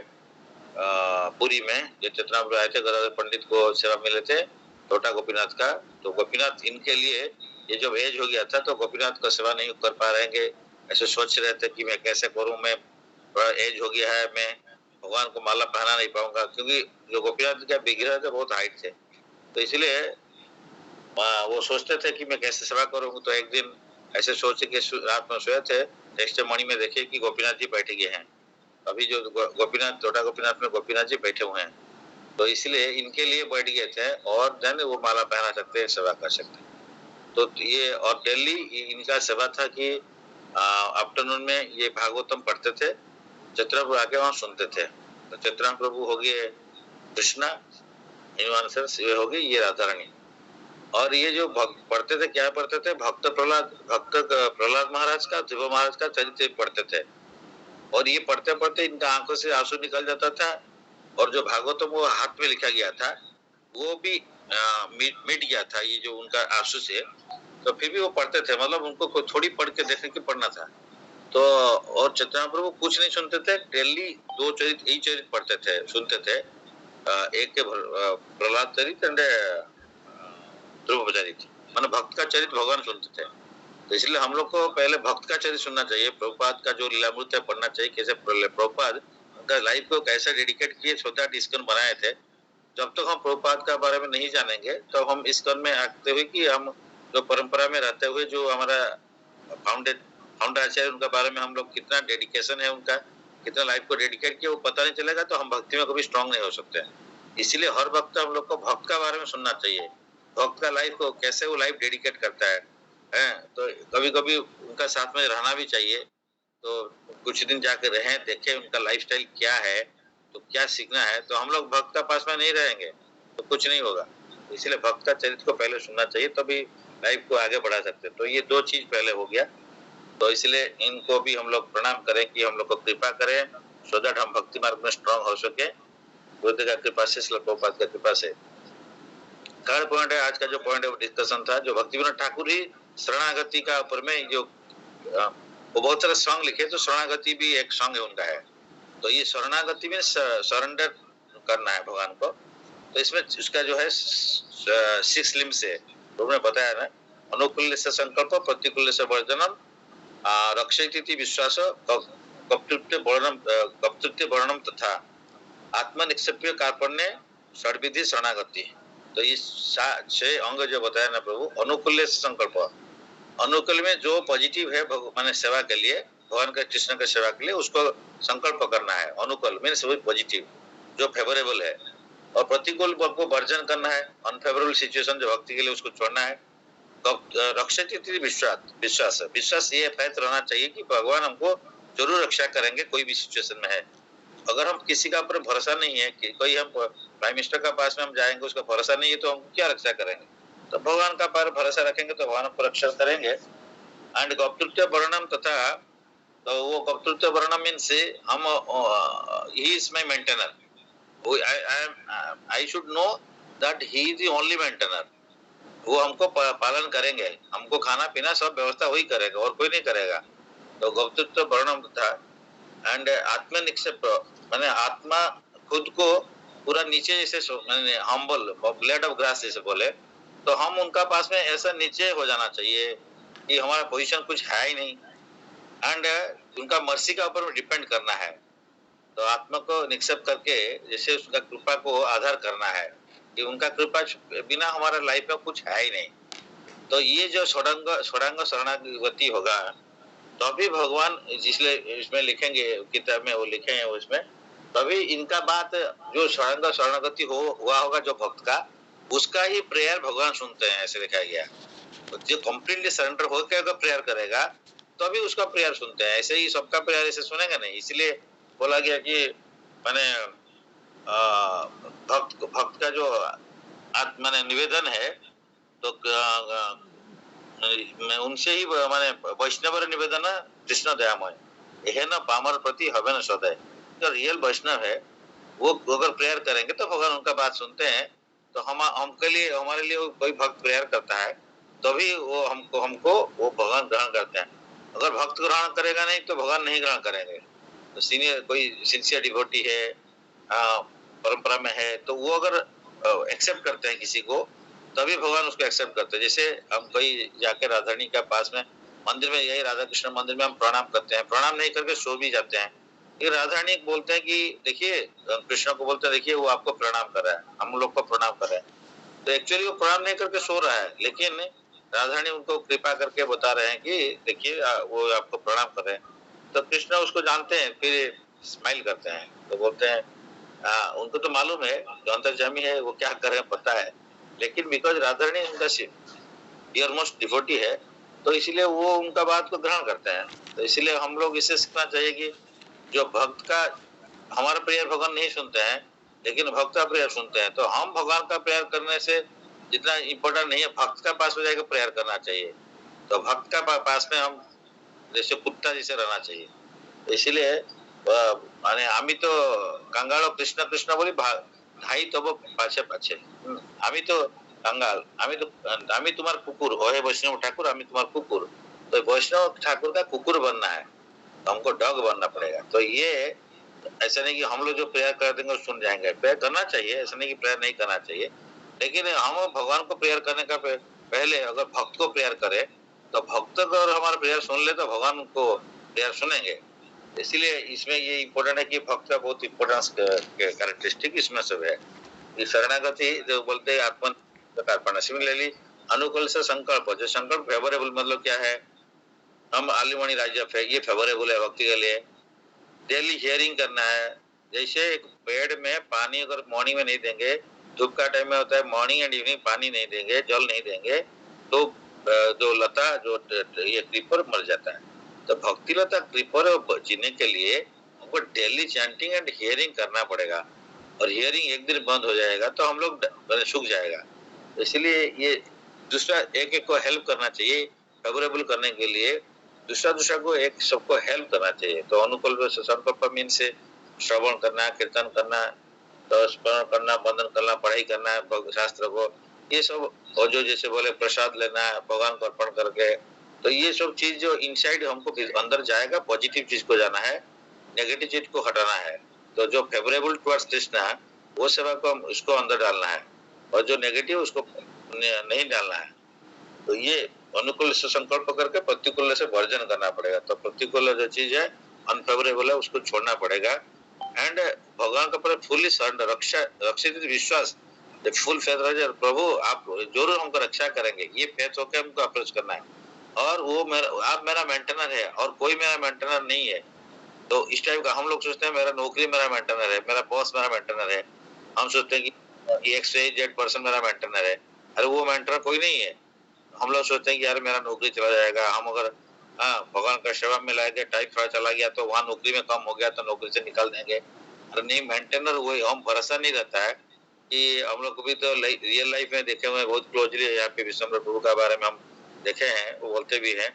पुरी में जो चेतनापुर आए थे, गदाधर पंडित को सेवा मिले थे छोटा गोपीनाथ का। तो गोपीनाथ इनके लिए ये जब एज हो गया था तो गोपीनाथ का सेवा नहीं कर पा रहेंगे, ऐसे सोच रहे थे कि मैं कैसे करूं, मैं थोड़ा एज हो गया है, मैं भगवान को माला पहना नहीं पाऊंगा, क्योंकि जो गोपीनाथ का विग्रह थे बहुत हाइट थे। तो इसलिए वो सोचते थे कि मैं कैसे सेवा करूंगा। तो एक दिन ऐसे सोचे कि रात में सोए थे, नेक्स्ट मणि में देखे कि गोपीनाथ जी बैठे गए हैं। अभी जो गोपीनाथ छोटा गोपीनाथ में गोपीनाथ जी बैठे हुए हैं, तो इसलिए इनके लिए बैठ गए थे और देन वो माला पहना सकते हैं, सेवा कर सकते हैं। तो ये और डेली इनका सेवा था कि आफ्टरनून में ये भागवतम पढ़ते थे, चित्रा प्रभु आके वहां सुनते थे। तो चित्रा प्रभु हो गए कृष्णा, ये हो गई ये राधा रानी। और ये जो पढ़ते थे, क्या पढ़ते थे, भक्त प्रहलाद महाराज का, ध्रुव महाराज का चरित्र पढ़ते थे। और ये पढ़ते पढ़ते इनका आंखों से आंसू निकल जाता था, और जो भागवतम वो हाथ में लिखा गया था वो भी मिट गया था ये जो उनका आंसू से। तो फिर भी वो पढ़ते थे, मतलब उनको थोड़ी पढ़ के देख के पढ़ना था। तो और चैतन्य प्रभु कुछ नहीं सुनते थे, डेली 2 चरित्र यही चरित्र पढ़ते थे, सुनते थे। एक के प्रहलाद चरित्र एंड ध्रुव चरित्र, माने भक्त का चरित्र भगवान सुनते थे। तो इसलिए हम लोग को पहले भक्त का चरित्र सुनना चाहिए, प्रभुपाद का जो लीलामृत है पढ़ना चाहिए, कैसे प्रभुपाद उनका लाइफ को कैसे डेडिकेट किए, सो दैट इस्कॉन बनाए थे। जब तक हम प्रभुपाद के बारे में नहीं जानेंगे तो हम इस्कॉन में आते हुए कि हम जो परंपरा में रहते हुए जो हमारा फाउंडर आचार्य उनका बारे में हम लोग कितना डेडिकेशन है, उनका कितना लाइफ को डेडिकेट किया वो पता नहीं चलेगा, तो हम भक्ति में कभी स्ट्रांग नहीं हो सकते। इसीलिए हर वक्त हम लोग को भक्त का बारे में सुनना चाहिए, भक्त का लाइफ को कैसे वो लाइफ डेडिकेट करता है। तो कभी कभी उनका साथ में रहना भी चाहिए, तो कुछ दिन जाकर रहें, देखें उनका लाइफस्टाइल क्या है, तो क्या सीखना है। तो हम लोग भक्त का पास में नहीं रहेंगे तो कुछ नहीं होगा। इसलिए भक्त का चरित्र को पहले सुनना चाहिए, तभी लाइफ को आगे बढ़ा सकते। तो ये 2 चीज पहले हो गया। तो इसलिए इनको भी हम लोग प्रणाम करें कि हम लोग को कृपा करें, सो दैट हम भक्ति मार्ग में स्ट्रांग हो सके, बुद्ध का कृपा से, श्रील प्रभुपाद का कृपा से। थर्ड पॉइंट है आज का जो पॉइंट है वो डिस्कशन था, जो भक्तिविनोद ठाकुर ही शरणागति का ऊपर में जो वो बहुत सारे सॉन्ग लिखे, तो शरणागति भी एक सॉन्ग है उनका है। तो ये शरणागति में सरेंडर करना है भगवान को। तो इसमें उसका जो है 6 लिम्ब से उन्होंने बताया ना, अनुकूल से संकल्प, प्रतिकूल से वर्जनम, रक्षयति विश्वास, कप्तृत्य वर्णम तथा आत्मनिक्षेप्य कार्पण्य, षड्विधि शरणागति। तो ये 6 अंग जो बताया ना प्रभु, अनुकूल से संकल्प, अनुकूल में जो पॉजिटिव है माने सेवा के लिए, भगवान का कृष्ण का सेवा के लिए उसको संकल्प करना है। अनुकूल मीन्स वही पॉजिटिव जो फेवरेबल है, और प्रतिकूल को वर्जन करना है, अनफेवरेबल सिचुएशन जो भक्ति के लिए उसको छोड़ना है। रक्षयति विश्वास ये फैत रहना चाहिए कि भगवान हमको जरूर रक्षा करेंगे कोई भी सिचुएशन में है। अगर हम किसी का ऊपर भरोसा नहीं है कि कोई हम प्राइम मिनिस्टर का पास में हम जाएंगे, उसका भरोसा नहीं है, तो हम क्या रक्षा करेंगे। तो भगवान का पर भरोसा रखेंगे तो भगवान को रक्षा करेंगे। एंड कप्तृत्य वर्णम तथा, तो वो कप्तृत्य वर्णम मीन्स हम he is my maintainer, I should know that he is the only maintainer. वो हमको पालन करेंगे, हमको खाना पीना सब व्यवस्था वही करेगा और कोई नहीं करेगा। तो कप्तृत्य वर्णम तथा एंड आत्मनिक्षेप, माने आत्मा खुद को पूरा नीचे जैसे मैंने हम्बल ब्लेड ऑफ ग्रास जैसे बोले, तो हम उनका पास में ऐसा नीचे हो जाना चाहिए कि हमारा पोजीशन कुछ है ही नहीं, एंड उनका मर्सी का ऊपर डिपेंड करना है। तो आत्मा को निक्षेप करके जैसे उसका कृपा को आधार करना है कि उनका कृपा बिना हमारा लाइफ में कुछ है ही नहीं। तो ये जो षडांग शरणागति होगा तभी भगवान, जिसलिए इसमें लिखेंगे किताब में वो लिखे हैं उसमें, तभी इनका बात जो षडांग शरणागति हुआ होगा जो भक्त का, उसका ही प्रेयर भगवान सुनते हैं, ऐसे लिखा गया। तो जो कंप्लीटली सरेंडर होकर अगर प्रेयर करेगा तभी उसका प्रेयर सुनते हैं, ऐसे ही सबका प्रेयर ऐसे सुनेगा नहीं। इसलिए बोला गया कि माने भक्त का जो माने निवेदन है, तो मैं उनसे ही माने वैष्णव निवेदन कृष्ण दयामय यह न पामर प्रति हवे न सदय। जो रियल वैष्णव है वो अगर प्रेयर करेंगे तो भगवान उनका बात सुनते हैं। तो हमके लिए, हमारे लिए कोई भक्त प्रेयर करता है तभी वो हमको वो भगवान ग्रहण करते हैं। अगर भक्त भक्त ग्रहण करेगा नहीं तो भगवान नहीं ग्रहण करेंगे। तो सीनियर कोई सिंसियर डिवोटी है, परंपरा में है, तो वो अगर एक्सेप्ट करते हैं किसी को, तभी भगवान उसको एक्सेप्ट करते हैं। जैसे हम कहीं जाके राधारानी के पास में मंदिर में, यही राधा कृष्ण मंदिर में हम प्रणाम करते हैं, प्रणाम नहीं करके सो भी जाते हैं। ये राधारानी बोलते हैं कि देखिए, कृष्ण को बोलते हैं देखिए वो आपको प्रणाम कर रहा है, हम लोग को प्रणाम कर रहे हैं। तो एक्चुअली वो प्रणाम नहीं करके सो रहा है, लेकिन राधारानी उनको कृपा करके बता रहे हैं कि देखिए वो आपको प्रणाम कर रहे हैं। तो कृष्ण उसको जानते हैं, फिर स्माइल करते हैं, तो बोलते हैं उनको तो मालूम है जो अंतर्जामी है वो क्या कर रहे हैं पता है, लेकिन बिकॉज राधारानी उनका डियर मोस्ट डिवोटी है, तो इसलिए वो उनका बात को ग्रहण करते हैं। तो इसलिए हम लोग इसे सीखना चाहिए कि जो भक्त का, हमारा प्रेयर भगवान नहीं सुनते हैं, लेकिन भक्त का प्रेयर सुनते हैं। तो हम भगवान का प्रेयर करने से जितना इम्पोर्टेंट नहीं है, भक्त का पास में जाकर प्रेयर करना चाहिए। तो भक्त का पास में हम जैसे कुत्ता जैसे रहना चाहिए। तो इसीलिए মানে আমি তো কাঙ্গাল কৃষ্ণ কৃষ্ণ বলি ধাই তব পাছে পাছে, আমি তো कंगाल, আমি तुम्हार कुकुर, ओहे वैष्णव ठाकुर আমি तुम्हार कुकुर। तो वैष्णव ठाकुर का कुकुर बनना है, तो हमको डॉग बनना पड़ेगा। तो ये ऐसा नहीं कि हम लोग जो प्रेयर कर देंगे सुन जाएंगे, प्रेयर करना चाहिए, ऐसा नहीं कि प्रेयर नहीं करना चाहिए, लेकिन हम भगवान को प्रेयर करने का पहले अगर भक्त को प्रेयर करे, तो भक्त अगर हमारा प्रेयर सुन ले तो भगवान को प्रेयर सुनेंगे। इसलिए इसमें ये इम्पोर्टेंट है कि भक्त का बहुत इम्पोर्टेंस कैरेक्टरिस्टिक इसमें सब है। ये शरणागति जो बोलते हैं आत्मन कार्पण, सिमिलरली अनुकूल से संकल्प, जो संकल्प फेवरेबल मतलब क्या है, हम आलिमणि राज्य ये फेवरेबल है भक्ति के लिए। डेली हियरिंग करना है, जैसे एक पेड़ में पानी अगर मॉर्निंग में नहीं देंगे, धूप का टाइम में होता है, मॉर्निंग एंड इवनिंग पानी नहीं देंगे, जल नहीं देंगे, तो जो लता जो ये क्रीपर मर जाता है। तो भक्ति लता क्रीपर जीने के लिए हमको डेली चैंटिंग एंड हियरिंग करना पड़ेगा, और हियरिंग एक दिन बंद हो जाएगा तो हम लोग सूख जाएगा। इसलिए ये दूसरा एक एक को हेल्प करना चाहिए, फेवरेबल करने के लिए दूसरा को एक सबको हेल्प करना चाहिए। तो अनुकूल संकल्प मीन से श्रवण करना, कीर्तन करना, तो स्मरण करना, बंधन करना, पढ़ाई करना शास्त्र को, ये सब, और जो जैसे बोले प्रसाद लेना भगवान को अर्पण करके, तो ये सब चीज जो इनसाइड हमको अंदर जाएगा, पॉजिटिव चीज को जाना है, नेगेटिव चीज को हटाना है। तो जो फेवरेबल टुवर्ड्स कृष्णा है वो सेवा को उसको अंदर डालना है, और जो नेगेटिव उसको नहीं डालना है। तो ये अनुकूल से संकल्प करके प्रतिकूल से वर्जन करना पड़ेगा। तो प्रतिकूल जो चीज है, अनफेवरेबल है, उसको छोड़ना पड़ेगा। एंड भगवान का फुली सरेंडर, रक्षित विश्वास, फुल फेथ रहे, प्रभु आप जरूर हमको रक्षा करेंगे, ये फेथ होकर हमको अप्रोच करना है। और वो आप मेरा मेंटेनर है और कोई मेरा मेंटेनर नहीं है। तो इस टाइप का हम लोग सोचते हैं मेरा नौकरी मेरा मेंटेनर है, मेरा बॉस मेरा मेंटेनर है, हम सोचते हैं कि एक्स वाई जेड पर्सन मेरा मेंटेनर है। अरे वो मेंटेनर कोई नहीं है। हम लोग सोचते हैं कि यार मेरा नौकरी चला जाएगा, हम अगर भगवान का सेवा में लाएंगे, टाइप थोड़ा चला गया तो वहाँ नौकरी में कम हो गया तो नौकरी से निकाल देंगे। अरे नहीं, मेंटेनर वही, हम भरोसा नहीं रहता है कि हम लोग को भी तो रियल लाइफ में देखे हुए बहुत क्लोजली, यहाँ पे विश्वम्भर प्रभु का बारे में हम देखे हैं, वो बोलते भी हैं।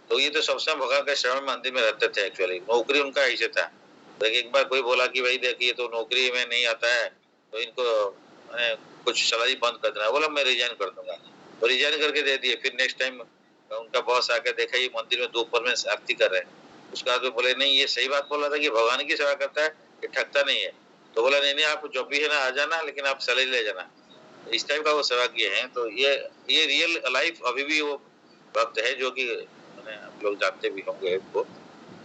तो ये तो सबसे भगवान के सेवा मंदिर में रहते थे, एक्चुअली नौकरी उनका ऐसे था। तो एक बार कोई बोला कि भाई देखिए तो नौकरी में नहीं आता है, तो इनको कुछ सैलरी बंद कर देना, बोला मैं रिजाइन कर दूंगा, तो रिजाइन करके दे दिए। फिर नेक्स्ट टाइम उनका बॉस आके देखा ये मंदिर में दोपहर में आरती कर रहे हैं, उसके बाद में बोले नहीं ये सही बात बोला था कि भगवान की सेवा करता है, ये ठगता नहीं है। तो बोला नहीं आप जब भी है ना आ जाना, लेकिन आप सैलरी ले जाना। इस टाइप का वो सेवा किए हैं। तो ये रियल लाइफ अभी भी वो भक्त है, जो कि आप लोग जानते भी होंगे इनको।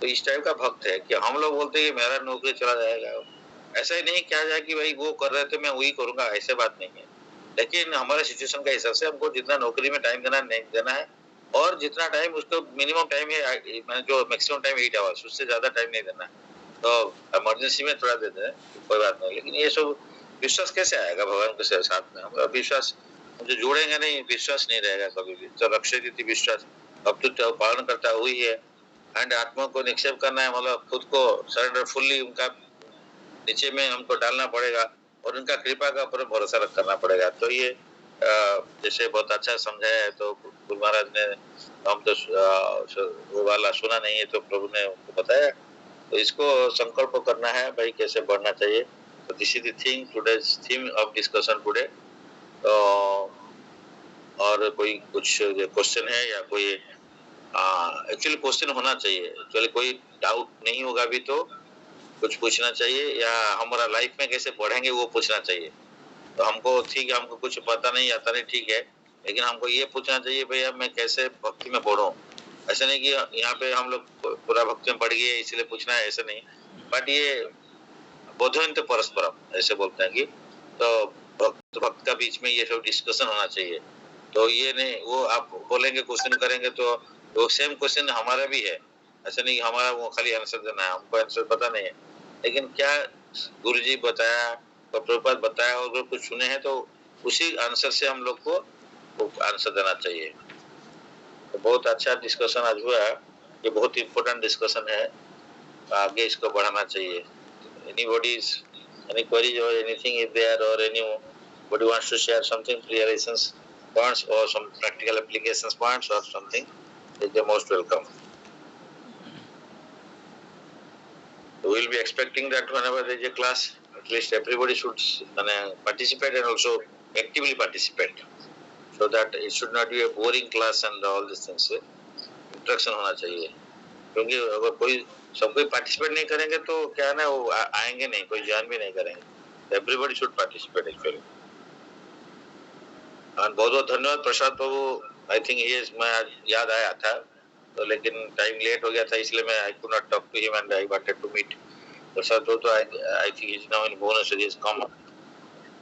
तो इस टाइप का भक्त है कि हम लोग बोलते हैं कि मेरा नौकरी चला जाएगा, ऐसा ही नहीं किया जाए कि भाई वो कर रहे थे मैं वही करूंगा, ऐसे बात नहीं है। लेकिन हमारे सिचुएशन के हिसाब से हमको जितना नौकरी में टाइम देना नहीं देना है, और जितना टाइम उसको मिनिमम टाइम है, जो मैक्सिमम टाइम 8 आवर्स, उससे ज्यादा टाइम नहीं देना। तो इमरजेंसी में थोड़ा देते हैं, कोई बात नहीं। लेकिन ये सब विश्वास कैसे आएगा भगवान के साथ में? हम विश्वास जो जोड़ेंगे नहीं, विश्वास नहीं रहेगा कभी भी। तो रक्षित विश्वास अब तो पालन करता हुई है। एंड आत्मा को निक्षेप करना है, मतलब खुद को सरेंडर फुल्ली उनका नीचे में हमको डालना पड़ेगा, और उनका कृपा का ऊपर भरोसा करना पड़ेगा। तो ये जैसे बहुत अच्छा समझाया है। तो गुरु महाराज ने, हम तो वो वाला सुना नहीं है, तो प्रभु ने उनको बताया। तो इसको संकल्प करना है भाई, कैसे बढ़ना चाहिए। तो this is the thing today's theme of discussion today. तो और कोई कुछ क्वेश्चन है या कोई एक्चुअली क्वेश्चन होना चाहिए, एक्चुअली कोई डाउट नहीं होगा भी तो कुछ पूछना चाहिए, या हमारा लाइफ में कैसे बढ़ेंगे वो पूछना चाहिए। तो हमको ठीक है, हमको कुछ पता नहीं आता नहीं, ठीक है, लेकिन हमको ये पूछना चाहिए भैया मैं कैसे भक्ति में बढ़ूं। ऐसा नहीं कि यहाँ पे हम लोग पूरा भक्ति में बढ़ गए इसलिए पूछना है, ऐसा नहीं। बट ये बोधयन्ते परस्परम ऐसे बोलते हैं कि तो भक्त का बीच में ये सब डिस्कशन होना चाहिए। तो ये नहीं वो आप बोलेंगे क्वेश्चन करेंगे तो वो सेम क्वेश्चन हमारा भी है, ऐसा नहीं हमारा वो खाली आंसर देना है, हमको आंसर पता नहीं है, लेकिन क्या गुरुजी बताया और प्रभुपाद बताया और अगर कुछ सुने हैं तो उसी आंसर से हम लोग को आंसर देना चाहिए। तो बहुत अच्छा डिस्कशन आज हुआ, ये बहुत इम्पोर्टेंट डिस्कशन है, आगे इसको बढ़ाना चाहिए। Anybody's any queries or anything is there, or anybody wants to share something, realizations points or some practical applications points or something, is most welcome. So we'll be expecting that whenever there is a class, at least everybody should participate and also actively participate, so that it should not be a boring class and all these things. Interaction होना चाहिए, क्योंकि अगर कोई सब कोई participate नहीं करेंगे तो क्या ना वो आएंगे नहीं, कोई ज्वाइन भी नहीं करेंगे। Everybody should participate actually. और बहुत बहुत धन्यवाद प्रसाद प्रभु। आई थिंक ये मैं याद आया था तो, लेकिन टाइम लेट हो गया था इसलिए मैं I could not talk to him and I wanted to meet Prasad Prabhu. तो I think he is now in Bhubaneswar, he is come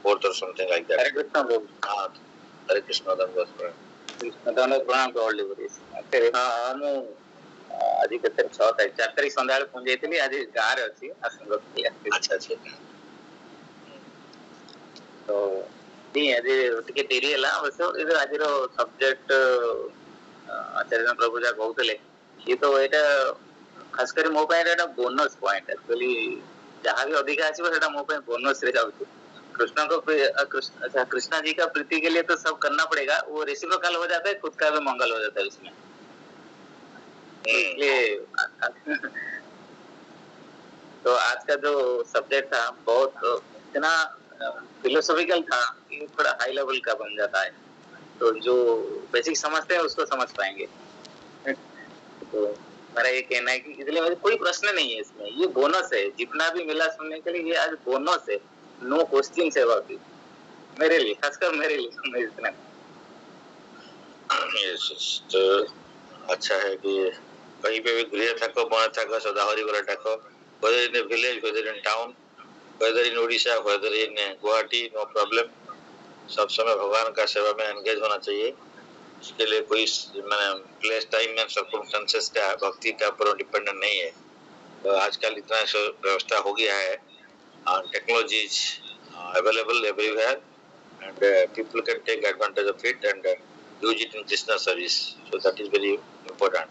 forth or something like that. Hare Krishna Prabhu. हां हरे कृष्ण धन्यवाद प्रणाम टू ऑल डिवोटीज। फिर हां आजि केते 6 तारीख 4 तारीख संध्याळे पहुंच जाइतली, आज गां रे अछि आसंग के। अच्छा अच्छा। तो नहीं आज टिके देरी हला, बस इधर आज रो सब्जेक्ट आचार्य प्रभु जा कहउतले ये तो एटा खास कर मो पे एटा बोनस पॉइंट एक्चुअली, जहां भी अधिक आसीबो सेटा मो पे बोनस रे जाउछ। कृष्ण को अच्छा कृष्णा जी का प्रीति के लिए तो सब करना पड़ेगा, वो रेसिप्रोकल हो जाता है, खुद का भी मंगल हो जाता है उसमें। इसलिए तो आज का जो सब्जेक्ट था बहुत इतना फिलोसॉफिकल था कि थोड़ा हाई लेवल का बन जाता है, तो जो बेसिक समझते हैं उसको समझ पाएंगे। तो मेरा ये कहना है कि इसलिए मुझे कोई प्रश्न नहीं है इसमें, ये बोनस है, जितना भी मिला सुनने के लिए ये आज बोनस है, नो क्वेश्चन है बाकी मेरे लिए, खासकर मेरे लिए। मैं इतना तो अच्छा है कि कहीं पे भी गृह थको बन थको सदाहरी वाला थको, whether in a village, whether in town, whether in Odisha, whether in Guwahati, no problem, सब समय भगवान का सेवा में एंगेज होना चाहिए। इसके लिए कोई मैंने प्लेस टाइम एंड सर्कमस्टेंसेस का भक्ति का ऊपर डिपेंडेंट नहीं है। तो आजकल इतना व्यवस्था हो गया है, technology is available everywhere and people can take advantage of it and use it in Krishna service, so that is very important.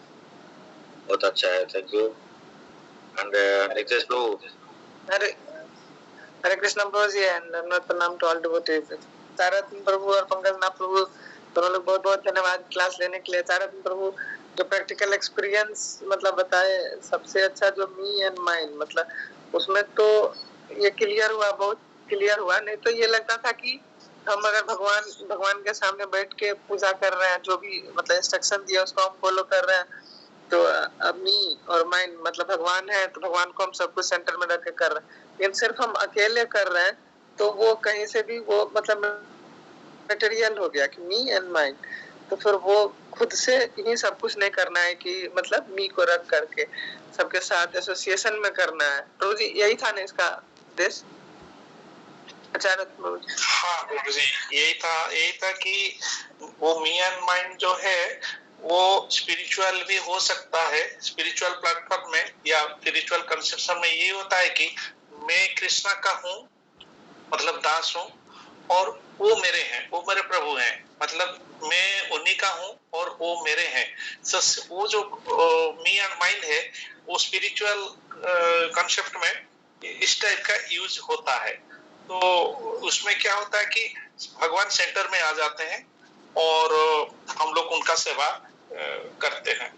बहुत अच्छा है, थैंक यू। एंड नेक्स्ट प्रभु। हरे कृष्ण प्रभु जी एंड प्रणाम टू ऑल डिवोटीज। सारथी प्रभु और पंकज नाथ प्रभु दोनों लोग बहुत बहुत धन्यवाद क्लास लेने के लिए। सारथी प्रभु जो प्रैक्टिकल एक्सपीरियंस मतलब बताए, सबसे अच्छा जो मी एंड माइंड, मतलब उसमें तो ये क्लियर हुआ, बहुत क्लियर हुआ। नहीं तो ये लगता था कि हम अगर भगवान के सामने बैठ के पूजा कर रहे हैं, जो भी मतलब इंस्ट्रक्शन दिया उसको हम फॉलो कर रहे हैं, तो अब मी और माइंड मतलब भगवान है, तो भगवान को हम सब कुछ सेंटर में रख के कर रहे हैं। लेकिन सिर्फ हम अकेले कर रहे हैं तो वो कहीं से भी वो मतलब मटेरियल हो गया कि मी एंड माइंड। तो फिर वो खुद से ही सब कुछ नहीं करना है कि मतलब मी को रख करके सबके साथ एसोसिएशन में करना है। प्रभु जी यही था ना इसका उद्देश्य? हाँ प्रभु जी यही था कि वो मी एंड माइंड जो है वो स्पिरिचुअल भी हो सकता है, स्पिरिचुअल प्लेटफॉर्म में या स्पिरिचुअल कंसेप्शन में ये होता है कि मैं कृष्णा का हूँ, मतलब दास हूँ, और वो मेरे हैं, वो मेरे प्रभु हैं, मतलब मैं उन्हीं का हूँ और वो मेरे हैं। वो जो मी एंड माइंड है वो स्पिरिचुअल कंसेप्ट में इस टाइप का यूज होता है। तो उसमें क्या होता है कि भगवान सेंटर में आ जाते हैं और हम लोग उनका सेवा करते हैं।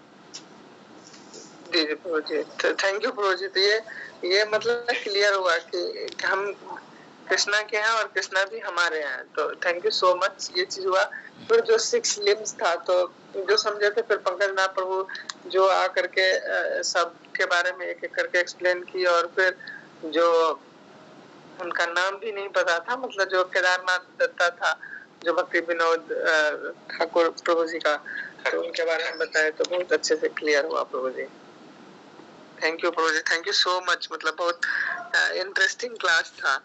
जी प्रभु जी, थैंक यू प्रभु जी। तो ये मतलब क्लियर हुआ कि हम कृष्णा के हैं और कृष्णा भी हमारे हैं। तो थैंक यू सो मच। ये चीज हुआ। फिर जो 6 लिम्स था, तो जो समझे थे, फिर पंकज नाथ प्रभु जो आकर के सब के बारे में एक एक करके एक्सप्लेन की, और फिर जो उनका नाम भी नहीं पता था, मतलब जो केदारनाथ दत्ता था, जो भक्ति विनोद ठाकुर प्रभु जी का, तो उनके बारे में बताया, तो बहुत अच्छे से क्लियर हुआ Prabhu ji. Thank you Prabhu ji, thank you so much. मतलब बहुत इंटरेस्टिंग क्लास था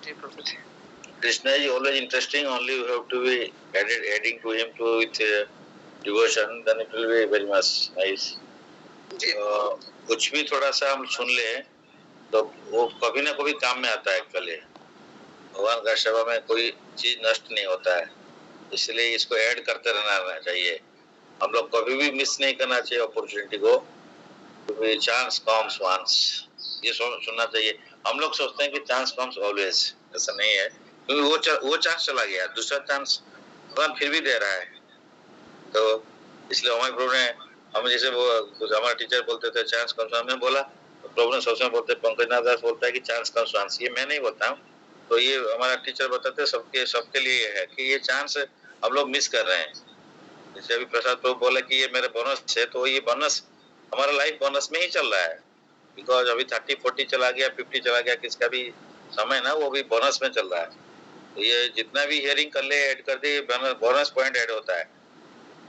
जी प्रभु जी। Krishna is always interesting. Only you have to be adding to him to with devotion. Then it will be very much nice. कुछ भी थोड़ा सा हम सुन ले तो वो कभी ना कभी काम में आता है। एक्चुअली भगवान का सेवा में कोई चीज नष्ट नहीं होता है, इसलिए इसको ऐड करते रहना चाहिए। हम लोग कभी भी मिस नहीं करना चाहिए अपॉर्चुनिटी को। चांस कम्स वंस, ये सुनना चाहिए। हम लोग सोचते हैं कि चांस कम्स ऑलवेज, ऐसा नहीं है, क्योंकि वो चांस चला गया, दूसरा चांस भगवान फिर भी दे रहा है। तो इसलिए हमारे प्रभु ने हम जैसे वो हमारे टीचर बोलते थे चांस कम्स वंस, में बोला तो प्रभु ने सबसे बोलते, पंकज नाथ दास बोलता है कि चांस कम्स वंस। ये मैं नहीं बोलता हूँ, तो ये हमारा टीचर बताते हैं, सबके लिए है कि ये चांस हम लोग मिस कर रहे हैं। जैसे अभी प्रसाद प्रभु बोला कि ये मेरे बोनस है, तो ये बोनस हमारा लाइफ बोनस में ही चल रहा है। बिकॉज अभी 30-40 चला गया, 50 चला गया, किसका भी समय ना वो भी बोनस में चल रहा है। तो ये जितना भी हियरिंग कर ले, ऐड कर दे, बोनस पॉइंट ऐड होता है,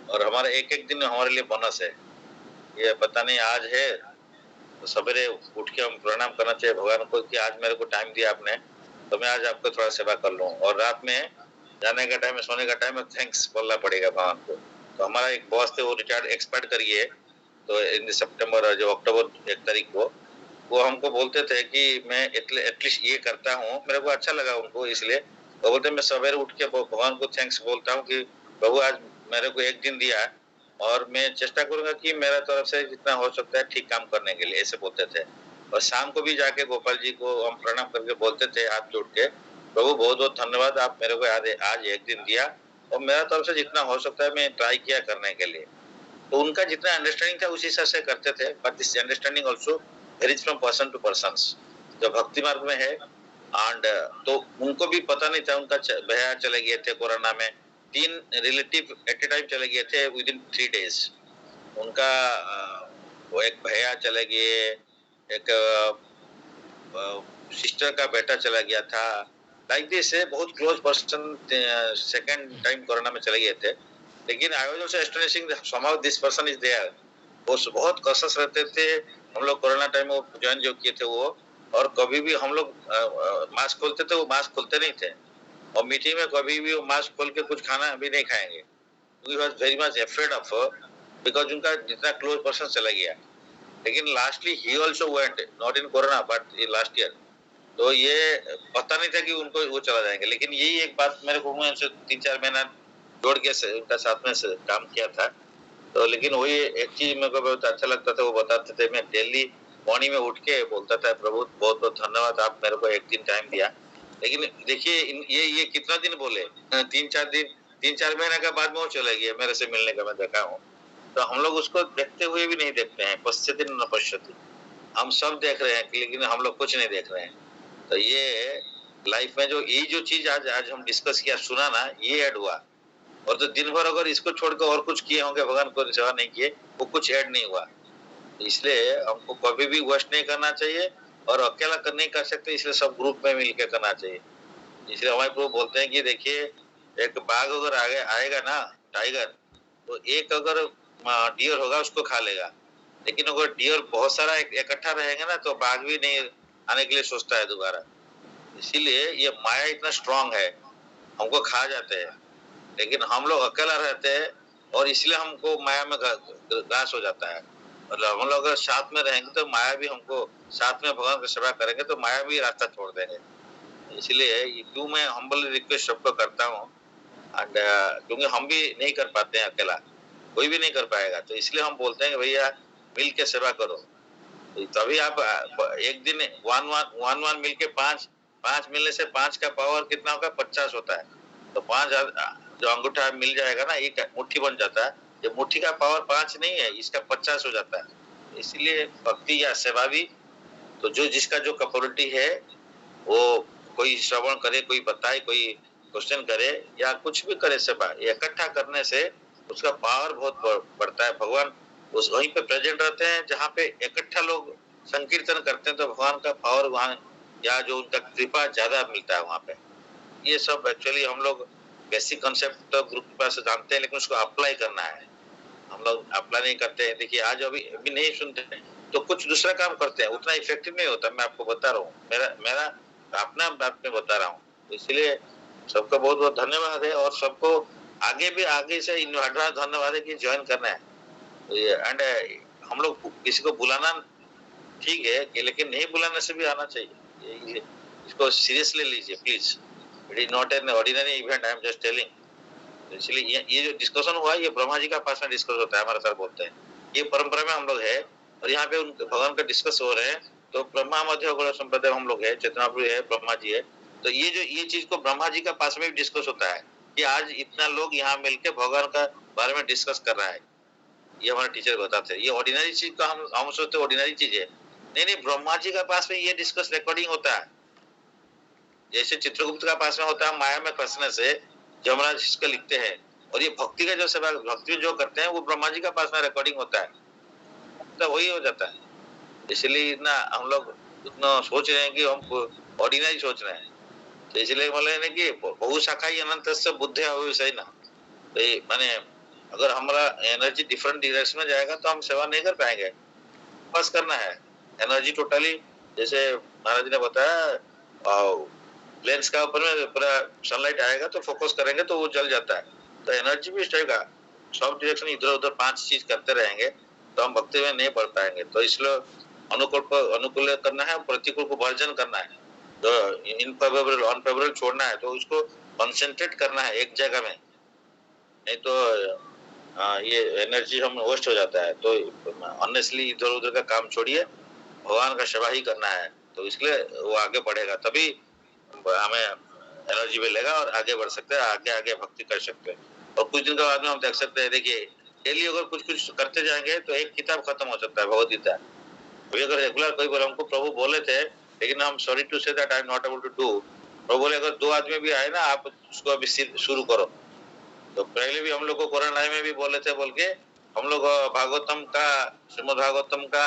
और हमारा एक एक दिन हमारे लिए बोनस है। ये पता नहीं आज है तो सवेरे उठ के हम प्रणाम करना चाहिए भगवान को कि आज मेरे को टाइम दिया आपने, तो मैं आज आपको थोड़ा सेवा कर लूँ। और रात में जाने का टाइम, सोने का टाइम में थैंक्स बोलना पड़ेगा भगवान को। तो हमारा एक बॉस थे, वो रिटायर्ड एक्सपर्ट करिए, तो इन सितंबर जो अक्टूबर 1 तारीख को वो हमको बोलते थे कि मैं एटलीस्ट ये करता हूँ, मेरे को अच्छा लगा उनको, इसलिए वो बोलते मैं सवेरे उठ के भगवान को थैंक्स बोलता हूँ कि प्रभु आज मेरे को एक दिन दिया और मैं चेष्टा करूंगा कि मेरा तरफ से जितना हो सकता है ठीक काम करने के लिए, ऐसे बोलते थे। और शाम को भी जाके गोपाल जी को हम प्रणाम करके बोलते थे हाथ जोड़ के, प्रभु बहुत बहुत धन्यवाद, आप मेरे को आज एक दिन दिया और मेरा तरफ से जितना हो सकता है मैं ट्राई किया करने के लिए। तो उनका जितना अंडरस्टैंडिंग था उसी हिसाब से करते थे, but this understanding also varies from person to person. जो भक्ति मार्ग में है एंड तो उनको भी पता नहीं था, उनका भैया चले गए थे कोरोना में, 3 रिलेटिव एट ए टाइम चले गए थे विद इन 3 days। उनका वो एक भैया चले गए, एक सिस्टर का बेटा चला गया था, लाइक दिस बहुत close person second time corona में चले गए थे। लेकिन I was also astonishing somehow this person is there. वो बहुत कॉशियस रहते थे। हम लोग कोरोना टाइम में ज्वाइन जो किए थे वो, और कभी भी हम लोग मास्क खोलते थे, वो मास्क खोलते नहीं थे, और मीटिंग में कभी भी वो मास्क खोल के कुछ खाना भी नहीं खाएंगे। We was very much afraid of, because उनका जितना क्लोज पर्सन चला गया। लेकिन lastly he also went, not in corona but in last year. तो ये पता नहीं था कि उनको वो चला जाएंगे। लेकिन यही एक बात मेरे को, मैं उनसे 3-4 महीना जोड़ के उनका साथ में काम किया था। तो लेकिन वही एक चीज मेरे को बहुत अच्छा लगता था, वो बताते थे, मैं डेली मॉर्निंग में उठ के बोलता था, प्रभु बहुत बहुत धन्यवाद, आप मेरे को एक दिन टाइम दिया। लेकिन देखिए ये कितना दिन बोले, 3-4 दिन, 3-4 महीने के बाद में वो चले गए मेरे से मिलने का, मैं देखा हूँ। तो हम लोग उसको देखते हुए भी नहीं देखते हैं, पश्यति न पश्यति, हम सब देख रहे हैं लेकिन हम लोग कुछ नहीं देख रहे हैं। तो ये लाइफ में जो जो चीज आज हम डिस्कस किया, सुना ना, ये ऐड हुआ। और तो दिन भर अगर इसको छोड़कर और कुछ किए होंगे, भगवान को सेवा नहीं किए, वो कुछ ऐड नहीं हुआ। इसलिए हमको कभी भी वेस्ट नहीं करना चाहिए, और अकेला नहीं कर सकते, इसलिए सब ग्रुप में मिलकर करना चाहिए। इसलिए हमारे प्रभु बोलते हैं कि देखिए, एक बाघ अगर आएगा ना, टाइगर, तो एक अगर डियर होगा उसको खा लेगा। लेकिन अगर डियर बहुत सारा इकट्ठा रहेगा ना, तो बाघ भी नहीं आने के लिए सोचता है दोबारा। इसीलिए ये माया इतना स्ट्रांग है, हमको खा जाते हैं। लेकिन हम लोग अकेला रहते हैं, और इसलिए हमको माया में ग्रास हो जाता है। मतलब हम लोग अगर साथ में रहेंगे तो माया भी हमको, साथ में भगवान की सेवा करेंगे तो माया भी रास्ता छोड़ देंगे। इसलिए क्यों मैं हम्बल रिक्वेस्ट सबको करता हूँ, एंड क्योंकि हम भी नहीं कर पाते हैं अकेला, कोई भी नहीं कर पाएगा। तो इसलिए हम बोलते हैं कि भैया मिल के सेवा करो। तभी आप एक दिन 1 मिल के 5 मिलने से 5 का पावर कितना होगा, 50 होता है। तो 5 जो अंगूठा मिल जाएगा ना, एक मुट्ठी बन जाता है। ये मुट्ठी का पावर 5 नहीं है, इसका 50 हो जाता है। इसलिए भक्ति या सेवा भी, तो जो जिसका जो कैपेबिलिटी है वो कोई श्रवण करे, कोई बताए, कोई क्वेश्चन करे या कुछ भी करे, सेवा इकट्ठा करने से उसका पावर बहुत बढ़ता है। भगवान उस वहीं पे प्रेजेंट रहते हैं जहाँ पे इकट्ठा लोग संकीर्तन करते हैं, तो भगवान का पावर वहाँ या जो उनका कृपा ज्यादा मिलता है वहाँ पे। ये सब एक्चुअली हम लोग बेसिक कॉन्सेप्ट तो ग्रुप कृपा से जानते हैं, लेकिन उसको अप्लाई करना है। हम लोग अप्लाई नहीं करते हैं। देखिए आज अभी नहीं सुनते हैं तो कुछ दूसरा काम करते हैं, उतना इफेक्टिव नहीं होता। मैं आपको बता रहा हूँ, मेरा अपना बात में बता रहा हूँ। इसलिए सबका बहुत बहुत धन्यवाद है और सबको आगे से एडवांस धन्यवाद है कि ज्वाइन करना है। एंड हम लोग किसी को बुलाना ठीक है, लेकिन नहीं बुलाने से भी आना चाहिए। इसको सीरियसली लीजिए please. It is not an ordinary event, I am just telling. इसलिए ये जो डिस्कशन हुआ ये ब्रह्मा जी का पास में डिस्कस होता है, हमारे सर बोलते हैं ये परंपरा में हम लोग है और यहाँ पे भगवान का डिस्कस हो रहे हैं। तो ब्रह्मा मध्य गौड़ संप्रदाय हम लोग है, चेतनापुरी है, ब्रह्मा जी है। तो ये चीज को ब्रह्मा जी का पास में भी डिस्कस होता है कि आज इतना लोग यहाँ मिलके भगवान का बारे में डिस्कस कर रहा है। ये हमारे टीचर बताते हैं। ये ऑर्डिनरी चीज का हम सोचते ऑर्डिनरी चीज है, नहीं ब्रह्मा जी का पास में ये डिस्कस रिकॉर्डिंग होता है। जैसे चित्रगुप्त का पास में होता है माया में फंसने से यमराज इसका लिखते हैं, और ये भक्ति का जो सेवा भक्ति जो करते हैं वो ब्रह्मा जी का पास में रिकॉर्डिंग होता है, तो वही हो जाता है। इसलिए इतना हम लोग उतना सोच रहे हैं कि हम ऑर्डिनरी सोच रहे हैं। तो इसलिए बोले ना कि बहु शाखा ही अनंत से बुद्धि अविषय ना। तो माने अगर हमारा एनर्जी डिफरेंट डायरेक्शन में जाएगा तो हम सेवा नहीं कर पाएंगे। बस करना है एनर्जी टोटली, जैसे महाराज ने बताया लेंस का ऊपर में पूरा सनलाइट आएगा तो फोकस करेंगे तो वो जल जाता है। तो एनर्जी भी रहेगा, सब डायरेक्शन इधर उधर 5 चीज करते रहेंगे तो हम भक्ति में नहीं बढ़ पाएंगे। तो इसलिए अनुकूल करना है, प्रतिकूल को वर्जन करना है। तो इनफेवरेबल अनफेवरेबल छोड़ना है, तो उसको कंसंट्रेट करना है एक जगह में, नहीं तो ये एनर्जी हम वेस्ट हो जाता है। तो ऑनेस्टली इधर उधर का काम छोड़िए, भगवान का सेवा ही करना है। तो इसलिए वो आगे बढ़ेगा, तभी हमें एनर्जी मिलेगा और आगे बढ़ सकते हैं, आगे भक्ति कर सकते हैं। और कुछ दिन के बाद में हम देख सकते हैं, देखिए डेली अगर कुछ करते जाएंगे तो एक किताब खत्म हो सकता है, भगवद गीता। अभी अगर रेगुलर कोई बोले, हमको प्रभु बोले थे लेकिन हम sorry to say that I am not able to do. Prabhu बोले अगर 2 आदमी भी आए ना आप उसको अभी शुरू करो। तो पहले भी हम लोग को कोरोना में भी बोले थे, बोल के हम लोग भागवतम का, श्रीमद् भागवतम का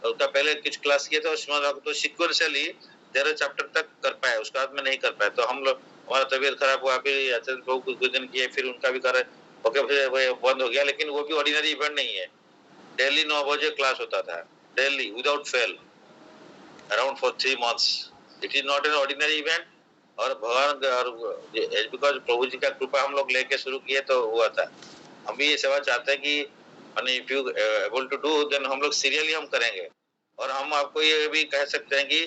उसका पहले कुछ क्लास किए थे और श्रीमद् भागवतम सीक्वेंशियली 13 चैप्टर तक कर पाए, उसके बाद में नहीं कर पाए। तो हम लोग हमारा तबीयत खराब हुआ, फिर आचार्य प्रभु कुछ दिन किए, फिर उनका भी करे ओके, फिर बंद हो गया। लेकिन वो भी ऑर्डिनरी इवेंट नहीं है, डेली 9 बजे क्लास होता था, daily without fail around for 3 months। It is not an ordinary event. और भगवान बिकॉज प्रभु जी का कृपा हम लोग लेके शुरू किए तो हुआ था। हम भी ये सेवा चाहते हैं कि if you able to do then हम लोग सीरियली हम करेंगे। और हम आपको ये भी कह सकते हैं कि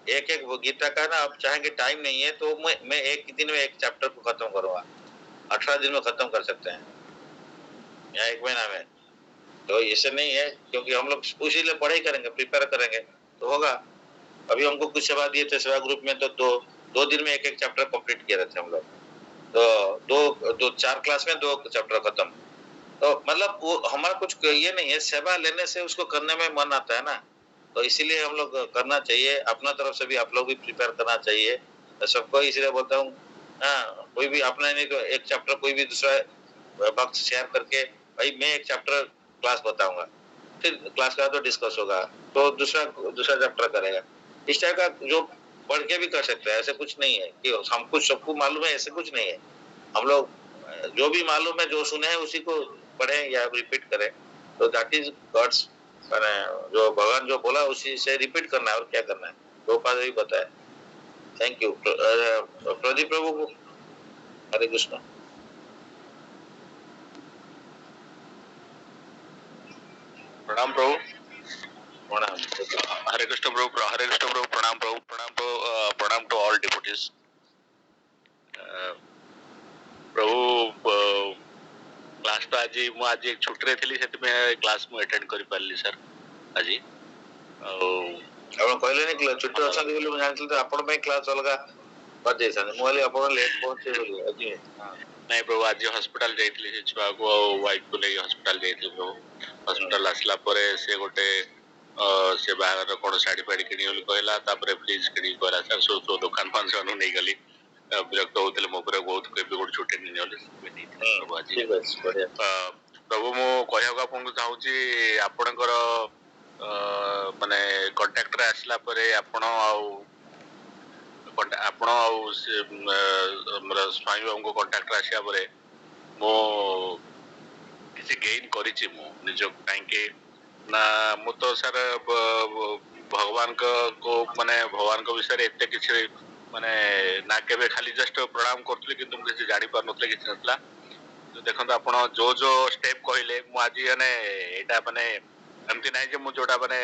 एक गीता का ना, आप चाहेंगे टाइम नहीं है तो मैं एक दिन में एक चैप्टर को खत्म करूंगा, 18 दिन में खत्म कर सकते हैं या 1 महीना में। तो ऐसे नहीं है, क्योंकि हम लोग उसी लिए पढ़ाई करेंगे, प्रिपेयर करेंगे तो होगा। अभी हमको कुछ सेवा दिए थे सेवा ग्रुप में, तो 2 दिन में एक चैप्टर कंप्लीट किए थे हम लोग। तो 4 क्लास में 2 चैप्टर खत्म। तो मतलब वो हमारा कुछ ये नहीं है, सेवा लेने से उसको करने में मन आता है ना। तो इसीलिए हम लोग करना चाहिए, अपना तरफ से भी आप लोग भी प्रिपेयर करना चाहिए। तो सबको इसलिए बोलता हूँ, कोई भी अपना नहीं तो एक चैप्टर कोई भी दूसरा वक्त शेयर करके, भाई मैं एक चैप्टर क्लास बताऊंगा, फिर क्लास का तो डिस्कस होगा, तो दूसरा चैप्टर करेगा। इस टाइप का जो बढ़ के भी कर सकते हैं, ऐसे कुछ नहीं है कि हम कुछ सबको मालूम है, ऐसे कुछ नहीं है। हम लोग जो भी मालूम है, जो सुने हैं उसी को पढ़ें या रिपीट करें। तो दैट इज गॉड्स, जो भगवान जो बोला उसी से रिपीट करना है और क्या करना है, दो पास ही बताए। थैंक यू प्रदीप प्रभु, हरे कृष्ण। प्रणाम प्रभु। प्रणाम हरे कृष्ण प्रभु। हरे कृष्ण प्रभु। प्रणाम प्रभु। प्रणाम टू ऑल डिवोटीज। प्रभु क्लास तो आज आज एक छुट्टी रे थी, से मैं क्लास में अटेंड कर पारली सर आज। आपण कहले नहीं छुट्टी अच्छा बोली मैं जानथि, तो आपण में क्लास अलगा कर दे सन मोली आपण लेट पहुंचे बोली अजी। नहीं प्रभु आज हॉस्पिटल जाइथिली, से छुआ को वाइफ को ले हॉस्पिटल जाइथिली प्रभु। हॉस्पिटल आसला परे से गोटे से बाहर कौन शाढ़ी फाड़ी किणी बोली कहला तापर फ्रिज किणी कहला सर सो दुकान फान से नहीं गली विरक्त होते मो बहुत गोटे छुट्टी नहीं प्रभु मु कहवा आपको चाहूँगी आपणकर माने कांटेक्ट रे आसला परे आपण स्वामी बाबू कांटेक्ट रे आसिया परे मो किसी गेन करिछि मु निज काहे ना मु तो सर भगवान को माने भगवान को विषय एते किछि माने ना केबे खाली जस्ट प्रणाम करथले किंतु किछि जानि पार नथले किछि नथला तो देखंत आपण जो स्टेप कहले मु आज माने एटा माने एमती नाही जे मु जोटा माने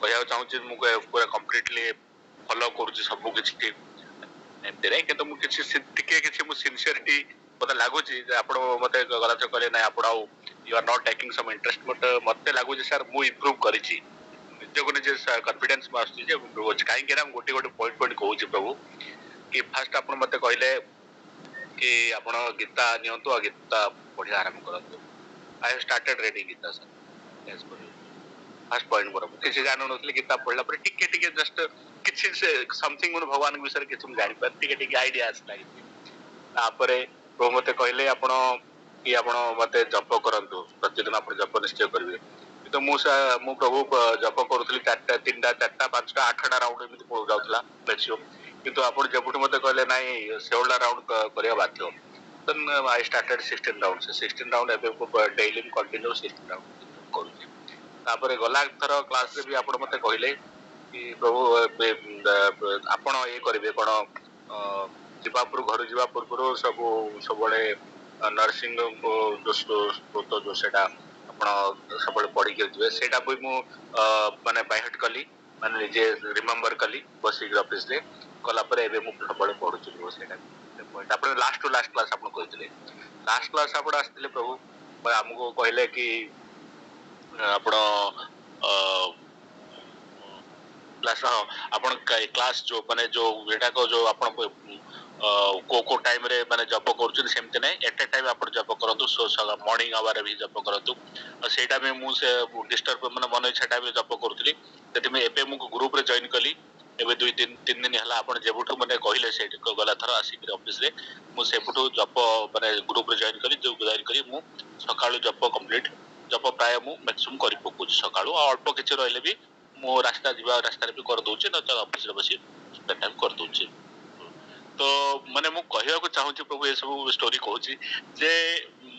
कहया चाहूछि मु पूरा कंप्लीटली फॉलो करूछि सब किछि एमती रे किंतु मु किछि टिके किछि मु सिंसियरिटी पता लागुछि जे आपण मते गलत कहले नाही आपण you are not taking some interest but मते लागुछि सर मु इंप्रूव करिछि निजको निजे कॉन्फिडेंस मास्ति जे काहे के हम गोटे गोटे पॉइंट कहूछि प्रभु कि फर्स्ट आपण मते कहले कि आपण गीता नियंतु आ गीता पढ़िया आरंभ करंतु I have started reading Gita sir yes first point मोर किसी जानो नथले गीता पढ़ला पर टिके टिके जस्ट किछि से समथिंग मन भगवान विषय किछि जानि पर टिके टिके आईडिया आसला तापरे प्रभु मते कहले आपण कि आपण मते जप करंतु प्रतिदिन आपण जप निश्चय करबे तो मु प्रभु जप करूथली 4टा 3टा 4टा 5टा 8टा राउंड एमिति पळु जाउतला मैक्सिमम किंतु आपण जबुट मते कहले नाही 16टा राउंड करिया बाध्य देन आई स्टार्टेड 16 राउंड से 16 राउंड एबे डेली कंटिन्यू 16 राउंड करूछी तापरे गला थर क्लास रे भी आपण मते कहले कि प्रभु आपण ए करबे कोन जीवापुर घर जीवा पूर्व सब नर्सिंग जो स्रोत जो सेटा आपण सब पढ़ी के सेटा भी मु माने बायहट कली माने निजे रिमेंबर कली बसिक ऑफिस रे कला पर एबे मु सब पढुछु सेटा पॉइंट आपण लास्ट टू लास्ट क्लास आपण कहितले लास्ट क्लास आपण आस्तिले प्रभु हमको कहले कि आपण क्लास आपण क्लास जो माने जो एटा को जो आपण को टाइम रे माने जप करछन सेमते नै एट ए टाइम आपण जप करंतु मॉर्निंग आवर भी जप करंतु सेटा में मु से डिस्टर्ब माने मन छटा भी जप करथली तेति में एबे मु ग्रुप रे जॉइन कली एबे 2-3 दिन हला आपण जेबुटू माने कहिले सेट को गला थरा आसी के ऑफिस रे मु सेबुटू जप माने ग्रुप रे जॉइन कली जो जॉइन करी मु सकाळु जप कंप्लीट जप प्राय मु मैक्सिमम करि पकु सकाळु अल्प किछि रहले भी मो रास्ता जीवा रास्ता रे भी कर दोछि न त ऑफिस रे बसी टाइम कर दोछि तो माने मु कहया को चाहूची प्रभु ये सब स्टोरी कहूची जे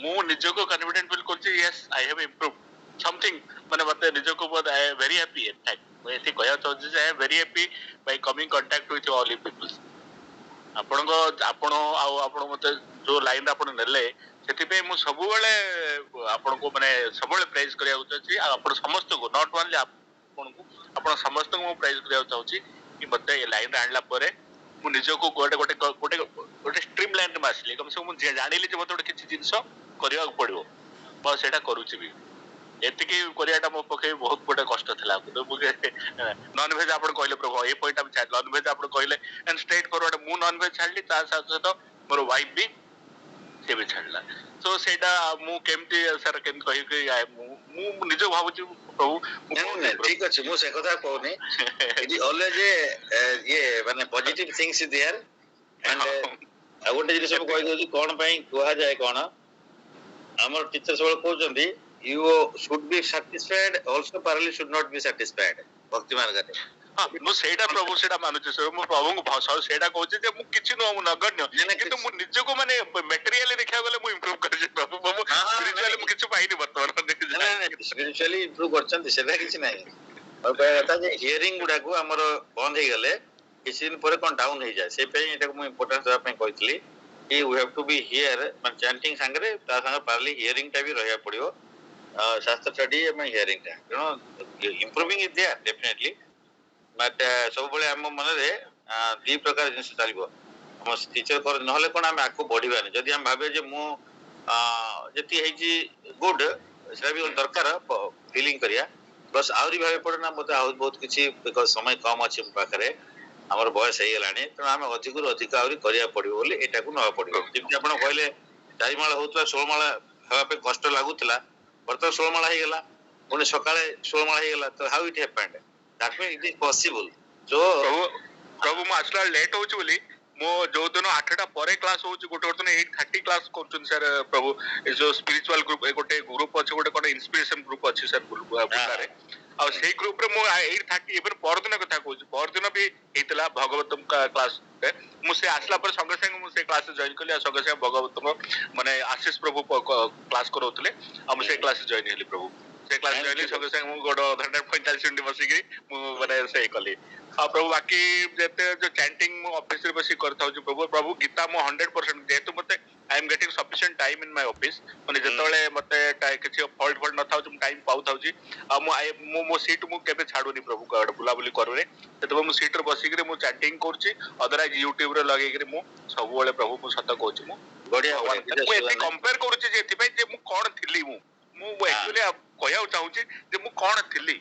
मु निज को कॉन्फिडेंट फील करची yes I have improve something माने मते निज को बहुत I am very happy in fact मैं एथि कहया चाहूची जे I am very happy by coming contact with all you peoples आपण को आपण आपण मते जो लाइन आपण नेले सेति पे मु सब बेले आपण को माने सब बेले प्राइज करिया चाहूची आपण समस्त को नॉट ओनली आपण को आपण समस्त को प्राइज करिया चाहूची कि मते ये लाइन आणला परे मु निज को गोटे गोटे गोटे गोटे स्ट्रीम लाइन में आसली कम से कम जानिली जे मते किछि जिंस करिया पड़िबो म सेटा करूची भी एतिकी करियाटा मो पखे बहुत बडे कष्ट थिला तो नॉन वेज आपण कहले प्रभु ए पॉइंट हम छाड़ नॉन वेज आपण कहले एंड स्ट्रेट फॉरवर्ड मु नॉन वेज छाड़ली ता साथ साथ मोर वाइफ भी से भी छाड़ला सो सेटा मु केमती सर केम कहि कि मु निज भाबुची प्रभु ठीक अछि मु से कथा कहनी इट ऑलवेज ये माने positive things is there and आ गोटे जिनिस सब कहि दउची कोन पई कुहा जाय कोन हमर टीचर सब कहउचंदी you should be satisfied also parallel should not be satisfied भक्ति मार्ग रे हां मु सेटा प्रभु सेटा मानुचे सर मु प्रभु को भाषा सेटा कहउची जे मु किछि न नगण्य किंतु मु निज को माने मटेरियल देखा गले मु इंप्रूव करछि प्रभु प्रभु स्पिरिचुअली मु किछि पाइनी वर्तमान स्पिरिचुअली इंप्रूव करछन सेटा किछि नै और कहता जे हियरिंग गुडा को हमर बंद हे गले किछि दिन परे कोन डाउन हे जाय से पे एटा को मु इंपोर्टेंस देबा पे कहितली कि we have to be here मन चैंटिंग संगे ता संगे पारली हियरिंग टा भी रहया पड़ियो शास्त्र स्टडी एम हियरिंग टा you know improving is there definitely but सब बळे हम मन रे दी प्रकार जिंस चलिबो हम टीचर कर नहले कोन हम आको बढ़िबा नै जदी हम भाबे जे मु जति हे जी गुड सेटा भी दरकार फीलिंग करिया बस आउरी भाबे पड़े ना मते बहुत किछि बिकॉज़ समय कम अछि पाखरे हमर बयस हे गेलानी त हम अधिक रु अधिक आउरी करिया पड़िबो बोली एटा को न पड़िबो जेति आपण कहले 4 माळ होतला 16 माळ हवा पे कष्ट लागुतला वर्तमान 16 माळ हे गेला पुणी सकाळे 16 माळ ହେଇଗଲା तो how it happened that mean it is possible जो प्रभु मु आसला लेट होची बोली मो जो दिन 8टा परे क्लास होची गोटे दिन 8:30 क्लास करछन सर प्रभु ए जो स्पिरिचुअल ग्रुप गोटे ग्रुप अछि गोटे कोन इंस्पिरेशन ग्रुप अछि सर बुलारे आ सेही ग्रुप रे मो 8:30 एबर पर दिन कथा कहू पर दिन भी हेतला भगवतम का क्लास मु से आसला पर संगे संगे मु से क्लास जॉइन करली आ संगे संगे भगवतम माने आशीष प्रभु क्लास करौतले आ मु से क्लास जॉइन हेली प्रभु से क्लास जॉइन संगे संगे मु गोडो 45 मिनिट बसी के मु माने से कली आ प्रभु बाकी जेते जो चैंटिंग मु ऑफिस रे बसी करथाउ जो प्रभु प्रभु गीता मु 100% जेतु मते I am getting sufficient time in my office माने जतले मते किछि फॉल्ट न थाउ जो टाइम पाउ थाउ जी आ मु मो सीट मु केबे छाडुनी प्रभु का बुला बुली करबे ततो मु सीट रे बसी के मु चैटिंग करछि अदरवाइज YouTube रे लगे के मु सब बेले प्रभु मु सत कहछि मु बढ़िया मु एते कंपेयर करछि जे एथि जे मु कोन थिली मु एक्चुअली कहया चाहूछि जे मु कोन थिली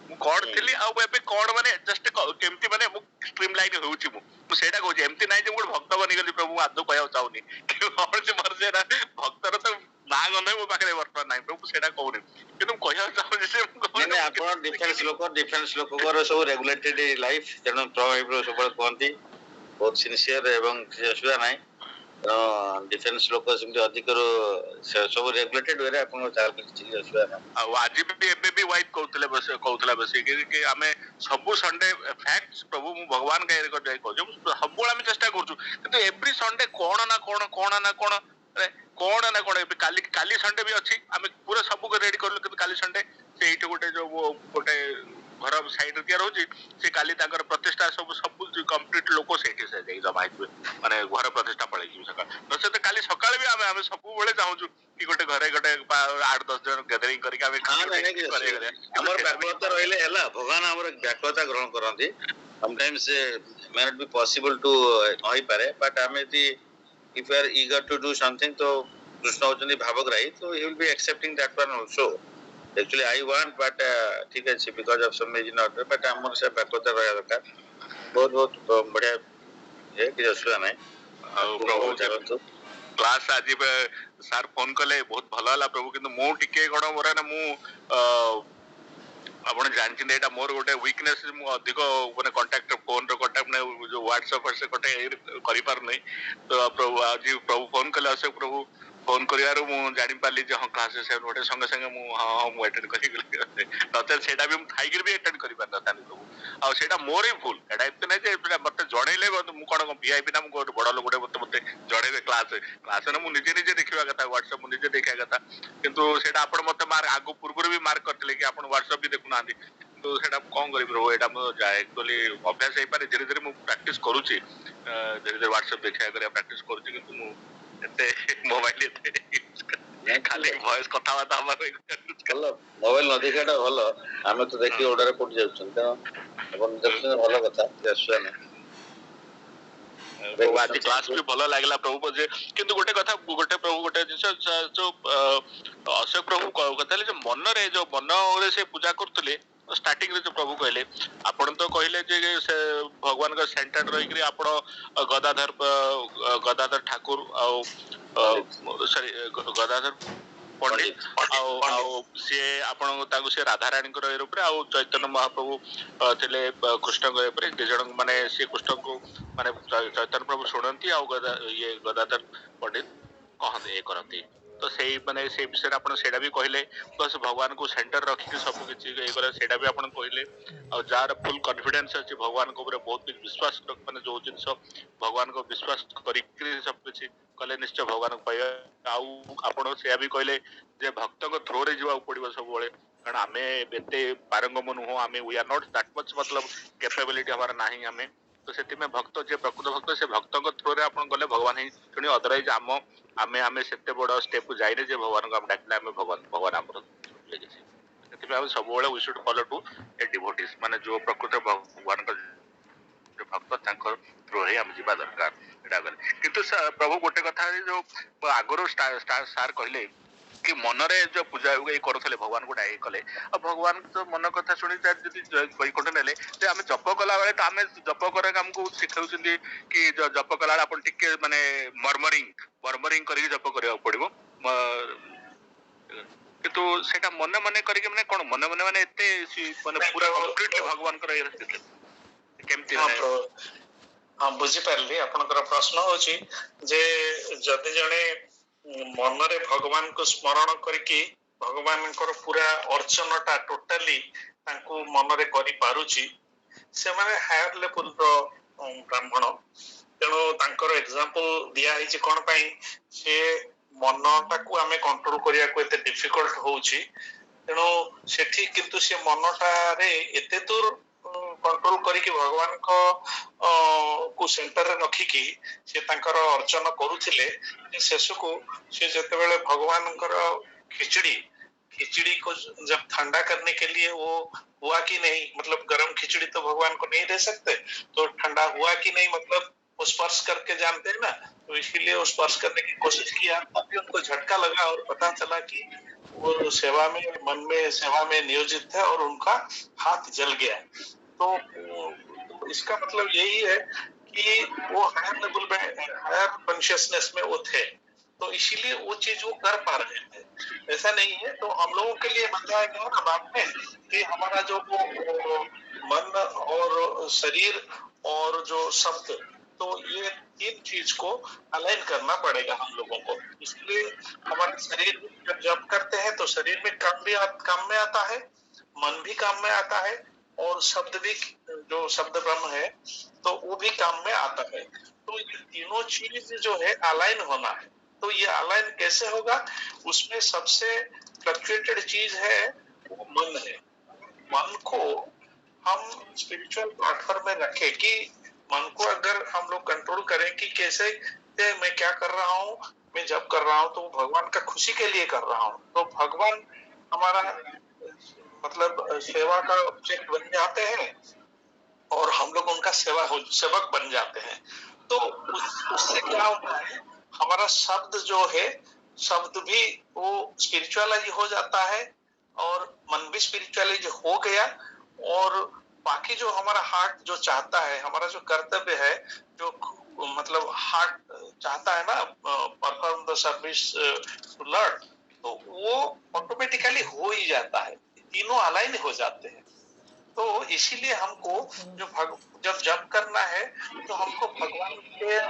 मु कोन थिली आ एबे कोन माने जस्ट केमति माने मु स्ट्रीमलाइन होउछि मु सेटा कहूछि एमति नै जे मु भक्त बनि गेली प्रभु आदो कहया चाहूनी कि और जे मर जे ना भक्तर तो ना गने मो पाखरे वर्तमान नै प्रभु सेटा कहूनी किंतु कहया चाहूछि जे नै आपण डिफेंस लोक को सब रेगुलेटेड लाइफ जण प्रभाव सब कहंती बहुत सिंसियर एवं असुविधा नै डिफेंस लोक सेमती अधिक सब रेगुलेटेड वे आपण चाल किछि असुविधा नै आ आज भी एबे भी वाइट कहउतला बस कि आमे सब संडे फैक्ट्स प्रभु मु भगवान का रे कर कहजो सब बळ आमे चेष्टा करछु किंतु एवरी संडे कोन ना कोन काली संडे भी अछि आमे पूरा सब को रेडी करलु किंतु काली संडे से एठी गोटे जो गोटे घर साइड तैयार होची से काली ताकर प्रतिष्ठा सब कंप्लीट लोक सेठी से जाई जमा हिबे माने घर प्रतिष्ठा पळे जी सका नसे त काली सकाळ भी आमे सब बेले चाहूछु कि गोटे घरे गोटे 8-10 जन गैदरिंग करके आमे हमर व्याकुलता रहले हला भगवान हमर व्याकुलता ग्रहण करंती sometimes may not be possible to होई पारे बट आमे दी if you are eager to do something तो कृष्ण होचनी भावग्राही तो he will be accepting that one also actually I want but ठीक है because of some reason not but हमर से व्याकुलता रहया दरकार बहुत बहुत बढ़िया है कि असुविधा नै प्रभु जब क्लास आज सर फोन कले बहुत भलो हला प्रभु किंतु मो टिके गण मोरा ना मु आपण जानछि एटा मोर गोटे वीकनेस मु अधिक माने कांटेक्ट फोन रो कांटेक्ट ने जो व्हाट्सएप से कोटे करि पार नै तो प्रभु आज प्रभु फोन कले अशोक प्रभु फोन करियारो मु जानि पाली जे हां क्लास से गोटे संगे संगे मु हां मु अटेंड करि गेली नते सेटा भी मु थाइगिर भी अटेंड करि पार नथानी प्रभु आ सेटा मोर ही भूल एटा एते नै जे मते जणैले मु कोन वीआईपी ना मु बड़ लोक गोटे मते जणैले क्लास ना मु निजे देखिबा कथा व्हाट्सएप मु निजे देखिया कथा किंतु सेटा आपण मते मार आगु पूर्व भी मार्क करथिले कि आपण व्हाट्सएप भी देखु नांदी तो सेटा कोन करि प्रभु एटा मु जाय एक्चुअली अभ्यास हे पारे धीरे धीरे मु प्रैक्टिस करूची धीरे धीरे व्हाट्सएप देखिया करे प्रैक्टिस करूची किंतु मु एते मोबाइल एते खाली वॉइस कथा बात हमर कल मोबाइल न देखाटा भलो आमे तो देखि ऑर्डर कोट जाउछन त अपन देखछन भलो कथा जसुआ नै आज क्लास भी भलो लागला प्रभु जे किंतु गोटे कथा गोटे प्रभु गोटे जो अशोक प्रभु कहले जे मन रे जो मन रे से पूजा करथले स्टार्टिंग रे जो प्रभु कहले आपण तो कहले जे से भगवान का सेंटर रही कि आपण गदाधर ठाकुर सॉरी गदाधर पंडित सी आपण ताकू से राधा रानी को ऊपर आ चैतन्य महाप्रभु थिले कृष्ण को ऊपर दे जण माने से कृष्ण को माने चैतन्य प्रभु सुनंती आ ये गदाधर पंडित कहते ये करती तो से माने से विषय आपण सेडा भी कहले बस भगवान को सेंटर रखी के सब किछ ये करे सेडा भी आपण कहले आ जार फुल कॉन्फिडेंस अछि भगवान को ऊपर बहुत विश्वास माने जो जिंस भगवान को विश्वास करी सब किछ कले निश्चय भगवान पाए आउ आपण से भी कहले जे भक्त को थ्रो रे जीवा पड़िबो सब बेले कारण आमे बेते पारंगम नुहो आमे we are not that much मतलब कैपेबिलिटी हमारा नाही आमे तो सेति में भक्त जे प्रकृत भक्त से भक्त को थ्रो रे आपण गले भगवान ही सुनी अदरवाइज आमे सेते बड़ स्टेप को जाइने जे भगवान को हम डाकले आमे भगवान हमर ले जे सेति में हम सब बेले we should follow to a devotees माने जो प्रकृत भगवान का जो भक्त तांकर थ्रो रे हम जीवा दरकार एटा गले किंतु प्रभु गोटे कथा जो आगरो सार कहले कि मन रे जो पूजा ये करथले भगवान को डाई कले आ भगवान तो मन कथा सुनी जदी वैकुंठ नेले जे हम जप कला बेले तो हम जप करे हमको सिखाउछन्ती कि जप कला आपण टिके माने मर्मरिंग करके जप करिया पड़िबो किंतु सेटा मने मने करके माने कोन मने मने माने एते माने पूरा कंप्लीटली भगवान कर रहते केमती हाँ बुझी पारली आपनकर प्रश्न होची जे जदि जणे मन रे भगवान को स्मरण करके भगवान को पूरा अर्चनाटा टोटली तांको मन रे करि पारुची से माने हायर लेवल रो ब्राह्मण तेणु तांकर एग्जांपल दिया है कौन पाई से मनटा को आमे कंट्रोल करिया को एते डिफिकल्ट होउची तेणु सेठी किंतु से मनटा रे एते दूर कंट्रोल करिके भगवान को सेंटर रे रखी की से तांकर अर्चना करूथिले शेष को से जते बेले भगवान खिचड़ी को जब ठंडा करने के लिए वो हुआ कि नहीं मतलब गर्म खिचड़ी तो भगवान को नहीं दे सकते तो ठंडा हुआ कि नहीं मतलब वो स्पर्श करके जानते हैं ना तो इसलिए वो स्पर्श करने की कोशिश किया तभी उनको झटका लगा और पता चला कि वो सेवा में मन में सेवा में नियोजित थे और उनका हाथ जल गया तो इसका मतलब यही है कि वो हायर लेवल में हायर कॉन्शियसनेस में वो थे तो इसीलिए वो चीज वो कर पा रहे थे ऐसा नहीं है तो हम लोगों के लिए बताया गया ना बाद में कि हमारा जो मन और शरीर और जो शब्द तो ये तीन चीज को अलाइन करना पड़ेगा हम लोगों को इसलिए हमारा शरीर जब जप करते हैं तो शरीर में काम में आता है मन भी काम में आता है और शब्द भी जो शब्द ब्रह्म है तो वो भी काम में आता है तो ये तीनों चीज जो है अलाइन होना है तो ये अलाइन कैसे होगा उसमें सबसे फ्लक्चुएटेड चीज है वो मन है मन को हम स्पिरिचुअल प्लेटफॉर्म में रखें कि मन को अगर हम लोग कंट्रोल करें कि कैसे मैं क्या कर रहा हूँ मैं जब कर रहा हूँ तो भगवान का खुशी के लिए कर रहा हूँ तो भगवान हमारा मतलब सेवा का ऑब्जेक्ट बन जाते हैं और हम लोग उनका सेवक बन जाते हैं तो उससे क्या होता है हमारा शब्द जो है शब्द भी वो स्पिरिचुअलाइज हो जाता है और मन भी स्पिरिचुअलाइज हो गया और बाकी जो हमारा हार्ट जो चाहता है हमारा जो कर्तव्य है जो मतलब हार्ट चाहता है ना perform the service to lord तो वो ऑटोमेटिकली हो ही जाता है तीनों अलाइन हो जाते हैं तो इसीलिए हमको जब जप करना है तो हमको भगवान के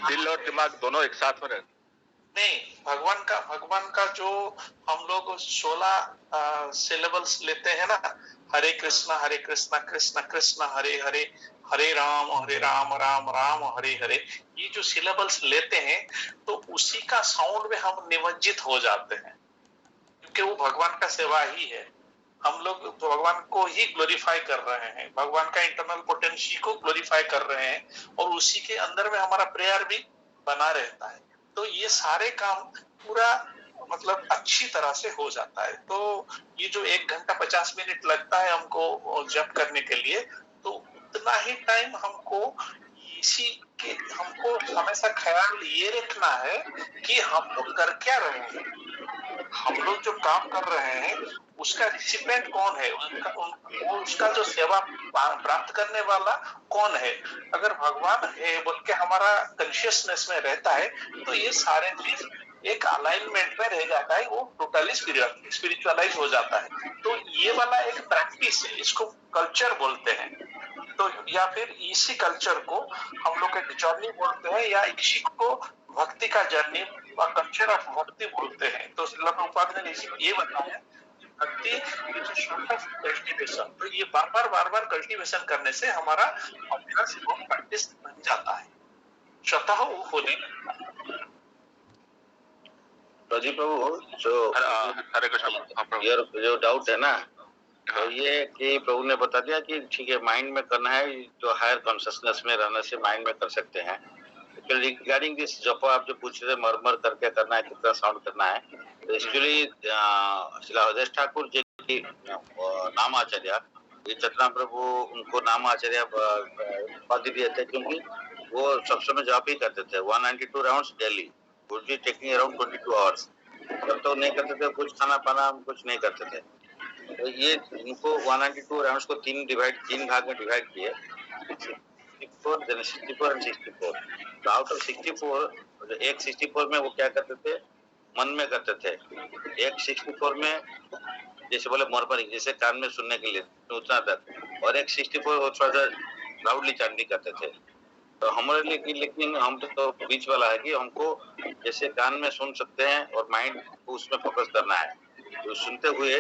दिल और दिमाग दोनों एक साथ में नहीं भगवान का जो हम लोग 16 सिलेबल्स लेते हैं ना हरे कृष्णा कृष्ण कृष्ण हरे हरे हरे राम राम राम हरे हरे ये जो सिलेबल्स लेते हैं तो उसी का साउंड में हम निमज्जित हो जाते हैं क्योंकि वो भगवान का सेवा ही है हम लोग भगवान को ही ग्लोरीफाई कर रहे हैं भगवान का इंटरनल पोटेंशियल को ग्लोरीफाई कर रहे हैं और उसी के अंदर में हमारा प्रेयर भी बना रहता है तो ये सारे काम पूरा मतलब अच्छी तरह से हो जाता है तो ये जो 1 घंटा 50 मिनट लगता है हमको जप करने के लिए तो उतना ही टाइम हमको इसी के हमको हमेशा ख्याल ये रखना है कि हम लोग कर क्या रहे हैं हम लोग जो काम कर रहे हैं उसका रिसिपेंट कौन है उसका जो सेवा प्राप्त करने वाला कौन है अगर भगवान है बोल के हमारा कॉन्शियसनेस में रहता है तो ये सारे चीज एक अलाइनमेंट में रह जाता है वो टोटली स्पिरिचुअलाइज हो जाता है तो ये वाला एक प्रैक्टिस है इसको कल्चर बोलते हैं तो या फिर इसी कल्चर को हम लोग एक जर्नी बोलते हैं या इसी को भक्ति का जर्नी और कल्चर ऑफ भक्ति बोलते हैं तो श्रील प्रभुपाद ने ये बताया भक्ति कल्टिवेशन तो ये बार बार कल्टिवेशन करने से हमारा अभ्यास एवं प्रैक्टिस बन जाता है स्वतः वो होने जी प्रभु जो डाउट है ना तो ये कि प्रभु ने बता दिया कि ठीक है माइंड में करना है जो हायर कॉन्शियसनेस में रहने से माइंड में कर सकते हैं रिगार्डिंग दिस जब आप जो पूछ रहे मरमर करके करना है कितना साउंड करना है तो एक्चुअली श्री हृदय ठाकुर जी की नाम आचार्य चतना प्रभु उनको नाम आचार्य उपाधि दिए थे क्योंकि वो सब समय जॉब ही करते थे 192 rounds daily would be taking around 22 hours तब तो नहीं करते थे कुछ खाना पाना कुछ नहीं करते थे तो ये इनको 192 राउंड्स को तीन भाग में डिवाइड किए 64 then 64 and 64 तो आउट ऑफ 64 एक 64 में वो क्या करते थे मन में करते थे। एक 64 में जैसे बोले मॉर्मरिंग, जैसे कान में सुनने के लिए उतना तक, और एक 64 वो थोड़ा सा लाउडली चैंटिंग करते थे। तो हमारे लिए लेकिन हम तो बीच वाला है कि हमको जैसे कान में सुन सकते हैं और माइंड को उसमें फोकस करना है। तो सुनते हुए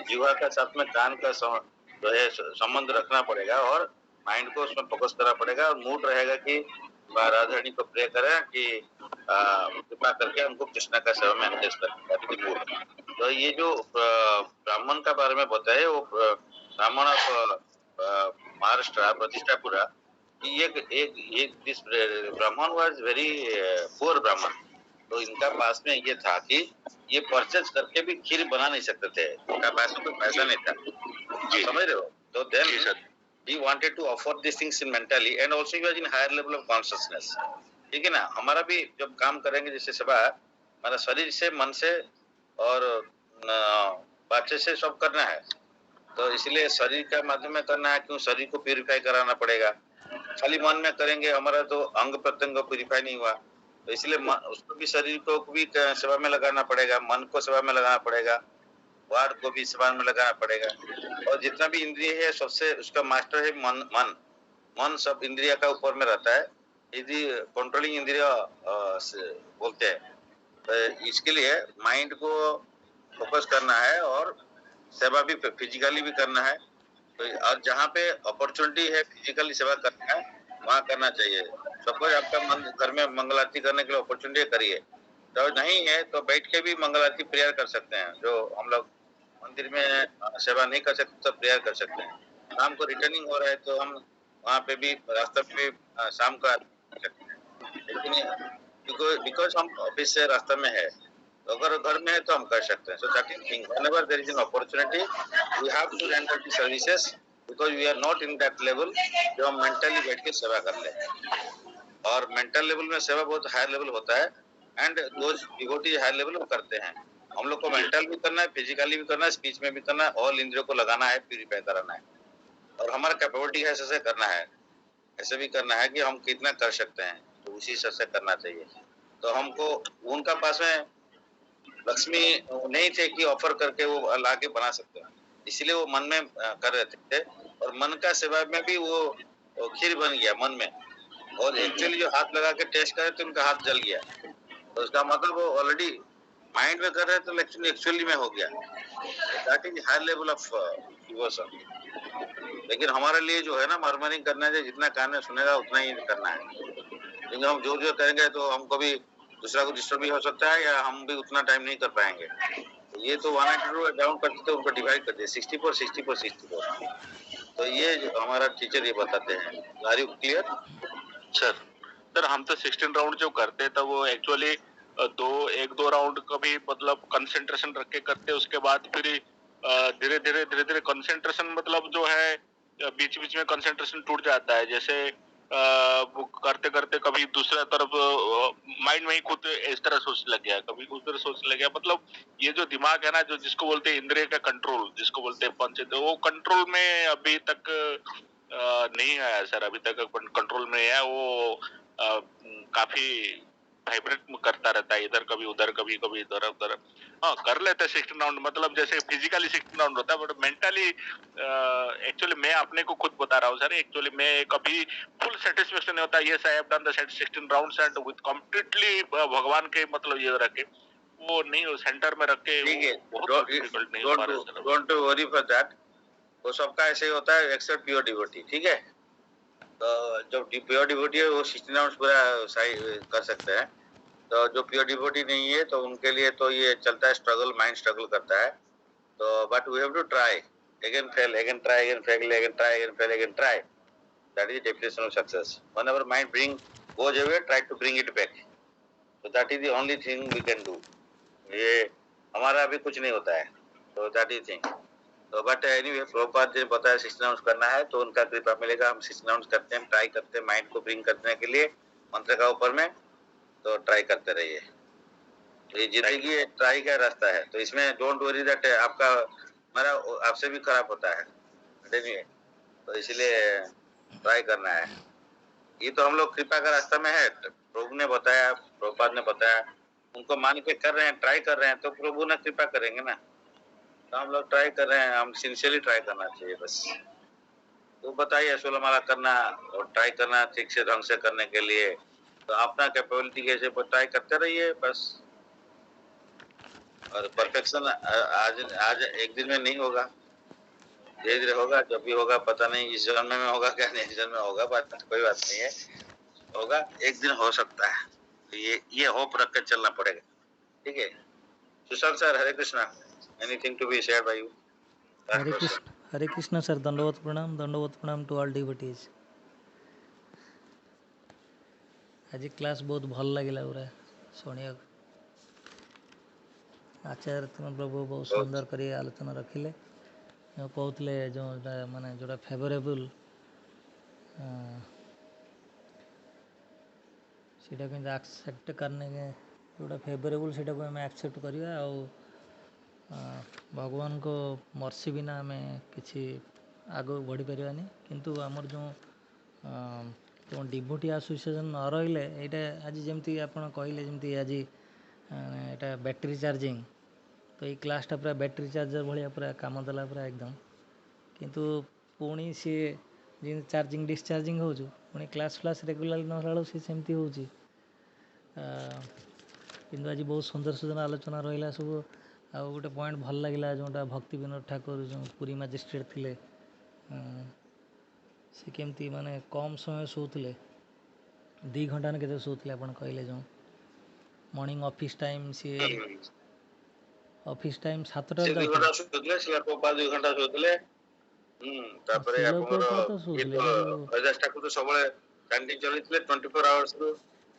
जीवा का साथ में कान का जो है संबंध रखना पड़ेगा और माइंड को उसमें फोकस करना पड़ेगा, और मूड रहेगा कि राधारानी को प्रे करें कि कृपा करके हमको कृष्णा का सेवा में एंगेज करें। तो ये जो ब्राह्मण का बारे में बताए, वो ब्राह्मण ऑफ महाराष्ट्र प्रतिष्ठापुरा, दिस ब्राह्मण वाज वेरी पुअर ब्राह्मण। तो इनका पास में ये था कि ये परचेज करके भी खीर बना नहीं सकते थे, इनका पास में कोई पैसा नहीं था, समझ रहे हो? तो then he wanted to offer these things in mentally and also he was in higher level of consciousness, ठीक है ना? हमारा भी जब काम करेंगे जैसे सेवा, हमारा शरीर से, मन से और बातचीत से सब करना है। तो इसलिए शरीर का माध्यम में करना है, क्यों? शरीर को प्यूरिफाई कराना पड़ेगा। खाली मन में करेंगे हमारा तो अंग प्रत्यंग प्यूरिफाई नहीं हुआ, तो इसलिए उसको भी, शरीर को भी सेवा में लगाना पड़ेगा, मन को सेवा में लगाना पड़ेगा, वार को भी सेवा में लगाना पड़ेगा। और जितना भी इंद्रिय है सबसे उसका मास्टर है मन सब इंद्रिय का ऊपर में रहता है, यदि कंट्रोलिंग इंद्रिय बोलते हैं। तो इसके लिए माइंड को फोकस करना है और सेवा भी फिजिकली भी करना है। तो और जहाँ पे अपॉर्चुनिटी है फिजिकली सेवा करना है वहाँ करना चाहिए। सपोज आपका मन घर में मंगल आरती करने के लिए अपॉर्चुनिटी करिए, तो नहीं है तो बैठ के भी मंगल आरती प्रेयर कर सकते हैं। जो हम लोग मंदिर में सेवा नहीं कर सकते तो प्रेयर कर सकते हैं। शाम को रिटर्निंग हो रहा है तो हम वहाँ पे भी रास्ते पे भी शाम को कर सकते हैं, लेकिन बिकॉज हम ऑफिस से रास्ते में है, तो अगर घर में है तो हम कर सकते हैं। So that is thing, whenever there is an opportunity we have to render the services, because we are not in that level जो हम मेंटली बैठ के सेवा कर ले। और मेंटल लेवल में सेवा बहुत हायर लेवल होता है, and those devotee higher level में करते हैं। हम लोग को मेंटल भी करना है, फिजिकली भी करना है, स्पीच में भी करना है, ऑल इंद्रियों को लगाना है, प्यूरिफाई कराना है। और हमारा कैपेबिलिटी है ऐसे करना है, ऐसे भी करना है कि हम कितना कर सकते हैं, तो उसी से करना चाहिए। तो हमको उनका पास में लक्ष्मी नहीं थे कि ऑफर करके वो ला के बना सकते हैं, इसलिए वो मन में कर रहे थे। और मन का सेवा में भी वो खीर बन गया मन में, और एक्चुअली जो हाथ लगा के टेस्ट करे तो उनका हाथ जल गया। तो उसका मतलब वो ऑलरेडी माइंड में कर रहे थे, लेकिन एक्चुअली में हो गया। That is high level of devotion. लेकिन हमारे लिए जो है ना, मर्मरिंग करना है, जितना कान में सुनेगा उतना ही करना है, क्योंकि हम जो जो करेंगे तो हमको भी दूसरा को डिस्टर्ब भी हो सकता है, या हम भी उतना टाइम नहीं कर पाएंगे। ये तो 182 डाउन करते थे, उनको डिवाइड करते 64। तो ये हमारा टीचर ये बताते हैं। Are you clear sir? हम तो 16 राउंड जो करते हैं तो वो एक्चुअली एक दो राउंड कभी मतलब कंसंट्रेशन रख के करते, उसके बाद फिर धीरे धीरे कंसंट्रेशन मतलब जो है बीच बीच में कंसंट्रेशन टूट जाता है। जैसे वो करते करते कभी दूसरा तरफ माइंड में ही खुद इस तरह सोचने लग गया, कभी उस तरह सोचने लग गया। मतलब ये जो दिमाग है ना, जो जिसको बोलते हैं इंद्रिय का कंट्रोल, जिसको बोलते हैं पंच, तो वो कंट्रोल में अभी तक नहीं आया सर। अभी तक कंट्रोल में है वो, काफी वाइब्रेट करता रहता है, इधर कभी उधर, कभी कभी इधर उधर। हाँ, कर लेते हैं 16 राउंड, मतलब जैसे फिजिकली 16 राउंड होता है, बट मेंटली एक्चुअली मैं अपने को खुद बता रहा हूँ सर, एक्चुअली मैं कभी फुल सेटिस्फेक्शन नहीं होता। Yes, I have done the 16 rounds and with completely भगवान के मतलब ये रखे, वो नहीं सेंटर में रख के, बहुत डिफिकल्ट नहीं हो रहा है। डोंट वरी फॉर दैट, वो सबका ऐसे ही होता है एक्सेप्ट प्योर डिवोटी, ठीक है? तो जो प्योर डिवोटी है वो 16 राउंड्स पूरा कर सकते हैं। तो जो प्योर डिवोटी नहीं है तो उनके लिए तो ये चलता है स्ट्रगल, माइंड स्ट्रगल करता है। तो but we have to try, again fail, again try, again fail, again try, again fail, again try. That is definition of success. Whenever mind goes away, try to bring it back. So that is the only thing we can do. ये हमारा अभी कुछ नहीं होता है, तो that is thing. तो but anyway Prabhupada ji ने बताया 16 राउंड्स करना है, तो उनका कृपा मिलेगा। हम 16 राउंड्स करते हैं, ट्राई करते हैं माइंड को ब्रिंग करने के लिए मंत्र का ऊपर में, तो ट्राई करते रहिए। तो ये जिंदगी ट्राई का रास्ता है, तो इसमें डोंट वरी दैट आपका मेरा आपसे भी खराब होता है, तो इसलिए ट्राई करना है। ये तो हम लोग कृपा का रास्ता में है, प्रभु ने बताया, प्रभुपाद ने बताया, उनको मान के कर रहे हैं, ट्राई कर रहे हैं, तो प्रभु ना कृपा करेंगे ना। तो हम लोग ट्राई कर रहे हैं, हम सिंसियरली ट्राई करना चाहिए बस। तो बताइए 16 माला करना और ट्राई करना ठीक से ढंग से करने के लिए, तो अपना कैपेबिलिटी कैसे ट्राई करते रहिए बस। और परफेक्शन आज आज एक दिन में नहीं होगा, धीरे धीरे होगा। जब भी होगा पता नहीं, इस जन्म में होगा क्या नेक्स्ट जन्म में होगा, बात कोई बात नहीं है, होगा एक दिन हो सकता है। तो ये होप रख कर चलना पड़ेगा, ठीक है। Sushant sir, Hare Krishna, anything to be share by you? Hare Krishna sir, दंडवत प्रणाम टू ऑल डिवोटीज। आज क्लास बहुत भल लगे पूरा शुणा। आचार्य प्रभु बहुत सुंदर कर आलोचना रखिले। जो कहते जो माने जोड़ा फेवरेबल सीटा को एक्सेप्ट करने के, जोड़ा फेवरेबल सीटा को हमें एक्सेप्ट करिया। भगवान को मर्सी बिना आम कि आग बढ़ी पारानी। किंतु आमर जो डिवोटी एसोसिएशन न रही यहाँ आज जमी आप कहले जमी आज यहाँ बैटेरी चार्जिंग, तो ये क्लासटा पूरा बैटेरी चार्जर भाया पूरा काम देला पूरा एकदम। किंतु पुणी सी जी चार्जिंग डिस्चार्जिंग हो पुणी क्लास रेगुलर ना सी सेमती हो। किंतु आज बहुत सुंदर सुंदर आलोचना रहा सब। आ गोटे पॉइंट भल लगे जोटा भक्ति विनोद ठाकुर जो पुरी मजिस्ट्रेट थे, सी केमती माने कम समय शोले 2 घंटा के शोले आप कहले जो मॉर्निंग ऑफिस टाइम सी ऑफिस टाइम 7टा 2 घंटा सोतले, शिला प्रभुपाद 2 घंटा सोतले। तापरे आपनर अजय ठाकुर तो सबले चैंटिंग चलितले 24 आवर्स रो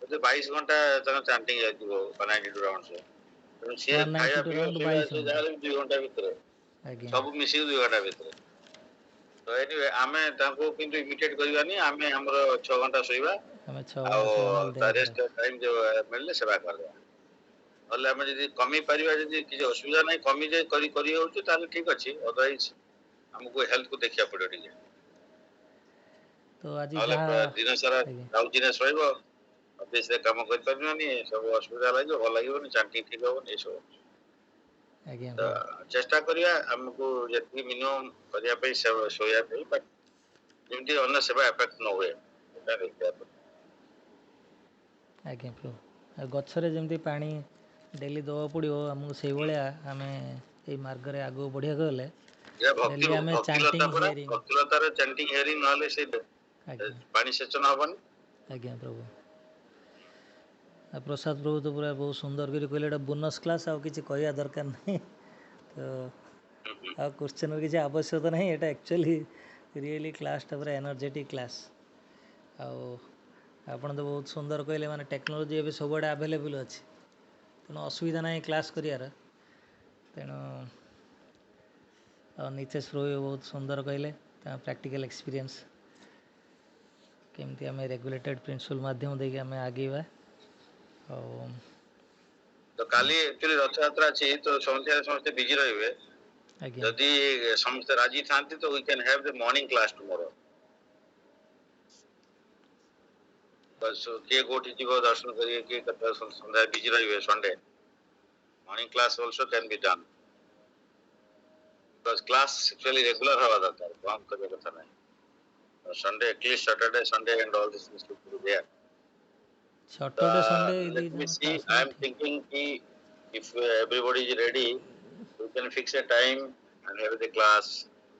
22 घंटा तक चैंटिंग जाइतिबो 192 राउंड से। तो से खाया पिया से जाले 2 घंटा भीतर सब मिसी 2 घंटा भीतर। तो एनीवे आमे ताको किंतु इमिटेट करबानी, आमे हमरो 6 घंटा सोइबा आ रेस्ट टाइम जो मिलले सेवा करबा। अले आमे जदी कमी परिबा, जदी किछ असुविधा नै कमी जे करी होउछ ताले ठीक अछि। अदरवाइज हमको हेल्थ को देखिया पड़ो ठीक है। तो आज दिन सारा राउजिने सोइबो, ऑफिस रे काम कर परनानी, सब असुविधा लागो, भल लागोनी, चांटी ठीक होबो, एसो। तो चेष्टा करिया हमको जति मिनिमम करिया पे सोया पे, बट जेमती अन्य सेवा इफेक्ट न होए एटा देखिया। आज्ञा प्रभु, गछरे जमती पानी डेली दवा पड़ो आमको से भाया आम ये मार्ग रे आगो बढ़िया गले डेली आम चैंटिंग हियरिंग, भक्तिलतार चैंटिंग हियरिंग नले से पानी सेचन हबन। आज्ञा प्रभु। प्रसाद प्रभु तो पूरा बहुत सुंदर कर कहले बोनस क्लास आ किसी कहवा दरकार नहीं। तो आ क्वेश्चन किसी आवश्यकता नहीं, ये एक्चुअली रियली क्लासटा पूरा एनर्जेटिक क्लास। आपन तो बहुत सुंदर कहले माने टेक्नोलोजी एवं सब आवेलेबल अच्छी, तेणु असुविधा ना क्लास करार। तेणु नितेश प्रभु बहुत सुंदर कहले प्रैक्टिकल एक्सपीरियंस केमती आम रेगुलेटेड प्रिंसिपल माध्यम देके आम आगेवा। तो काली एक्चुअली रथ यात्रा अछि, तो समस्ते बिजी रहिबे। यदि समस्त राजी थांती तो we can have the morning class tomorrow. बस के गोठी जीव दर्शन करिए, के कथा संध्या बिजी रहिबे Sunday. Morning class also can be done, because class actually regular हवा दरकार, काम करे कथा नहीं। Sunday at least Saturday Sunday and all this needs to be there. Saturday Sunday let me see, I am thinking ki if everybody is ready, we can fix a time and have the class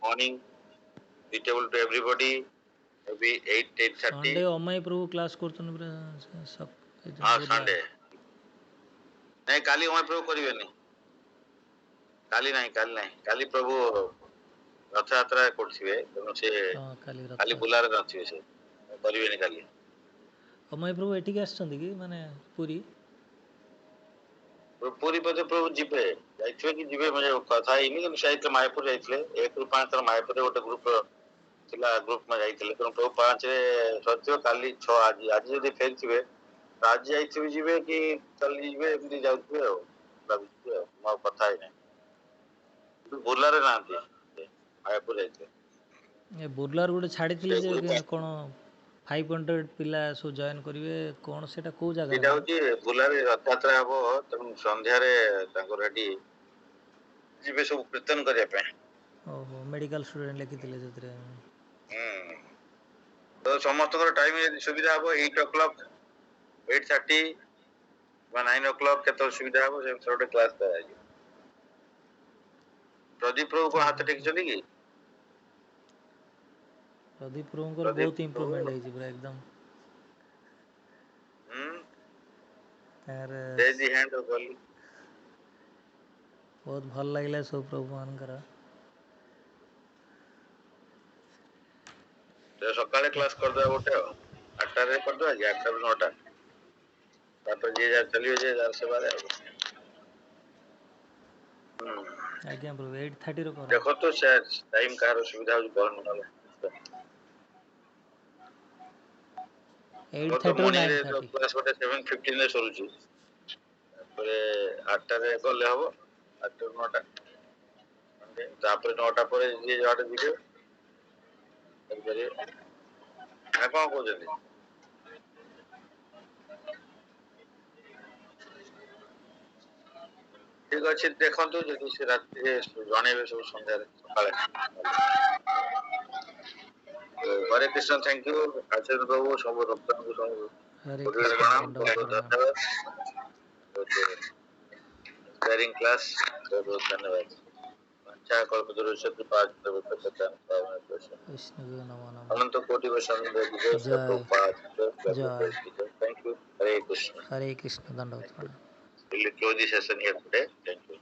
morning suitable to everybody, maybe 8:30. Sunday अमाय Prabhu class करतन पूरा सब। हां Sunday नहीं, काली अमाय प्रभु करिवे नहीं, काली नहीं, काली प्रभु रथ यात्रा करथिबे, तेनो से काली बुलार नथिबे, से करिवे नहीं काली। अमाय प्रभु एठी आछन कि माने पूरी पूरी पदे प्रभु जीवे जाइथिबे कि जीवे म्हणजे कथा ही नहीं। शायद मायापुर जाइथिले 1 ରୁ 5 तर मायापुर रे गोटे ग्रुप थिला, ग्रुप में जाइथिले। तो प्रभु 5 रे सत्य काली 6 आज जदी फेरथिबे आज जाइथिबे जीवे कि कल जीवे एमदी जाउथिबे हो लागथिबे हो, मो कथा ही नहीं। बुलारे नांती मायापुर जाइथिले, ए बुरलार गोटे छाड़ीथिले जे कोन 500 ପିଲା ସବୁ ଜଏନ୍ କରିବେ କ'ଣ ସେଇଟା କେଉଁ ଏଇଟା ଜାଗାରେ? ହଉଛି ବୁଲାରେ ରଥଯାତ୍ରା ହବ, ତେଣୁ ସନ୍ଧ୍ୟାରେ ତାଙ୍କର ଏଠି ଯିବେ ସବୁ କୀର୍ତ୍ତନ କରିବା ପାଇଁ। ଓହୋ, ମେଡ଼ିକାଲ ଷ୍ଟୁଡେଣ୍ଟ ଲେଖିଥିଲେ ସେଥିରେ। ତ ସମସ୍ତଙ୍କର ଟାଇମ ଯଦି ସୁବିଧା ହବ 8 o'clock, 8:30 ବା 9 o'clock କେତେବେଳେ ସୁବିଧା ହବ ସେ ଗୋଟେ କ୍ଲାସ କରାଯିବ। ପ୍ରଦୀପ ପ୍ରଭୁ କଣ ହାତ ଟେକିଛନ୍ତି କି? ପ୍ରଦୀପ ପ୍ରଭୁଙ୍କର ବହୁତ ଇମ୍ପ୍ରୁଭମେଣ୍ଟ ହେଇଛି ପୁରା ଏକଦମ। ତାଙ୍କର ବହୁତ ଭଲ ଲାଗିଲା ସବୁ ପ୍ରଭୁମାନଙ୍କର। ସକାଳେ କ୍ଲାସ କରିଦେବା ଗୋଟେ ଆଉ 8ଟାରେ କରିଦେବା କି 8ଟାରୁ 9ଟା, ତାପରେ ଯିଏ ଯାହା ଚାଲିବେ ଯିଏ ଯାହା ସେବାରେ ଆଉ। ଆଜ୍ଞା ପ୍ରଭୁ 8:30 ର କର। ଦେଖନ୍ତୁ ସେ ଟାଇମ କାହାର ସୁବିଧା ହଉଛି କଣ ନହେଲେ। 8:30 ରୁ 9:30। କ୍ଲାସ ଗୋଟେ 7:15 ରେ ସରୁଛି, ତାପରେ 8ଟାରେ ଗଲେ ହବ 8ଟାରୁ 9ଟା, ତାପରେ 9ଟା ପରେ ଯିଏ ଯୁଆଡେ ଯିବେ କରିପାରିବେ ନା କଣ କହୁଛନ୍ତି? ଠିକ ଅଛି, ଦେଖନ୍ତୁ ଯଦି ସେ ରାତିରେ ଜଣେଇବେ ସବୁ ସନ୍ଧ୍ୟାରେ ସକାଳେ। ହରେ କୃଷ୍ଣ, ଥ୍ୟାଙ୍କ ୟୁ ଆଚାର୍ଯ୍ୟ ପ୍ରଭୁ, ସବୁ ଭକ୍ତଙ୍କୁ ସବୁ ହରେ ବହୁତ କୃଷ୍ଣ, ପ୍ରଣାମ, ଦଣ୍ଡବତ ବହୁତ ପ୍ରଣାମ। ଧନ୍ୟବାଦ, ଇନ୍ସପାୟରିଂ କ୍ଲାସ, ବହୁତ ବହୁତ ଧନ୍ୟବାଦ। କଳ୍ପତରୁଶ୍ଚ କୃପା ବିଷ୍ଣୁ ନମୋ ନମଃ। ଅନନ୍ତ କୋଟି ବୈଷ୍ଣବ ଜୟ ଜୟ Thank you. Hare Krishna. Hare Krishna, ଦଣ୍ଡବତ ପ୍ରଣାମ। We'll close the session here today. Thank you.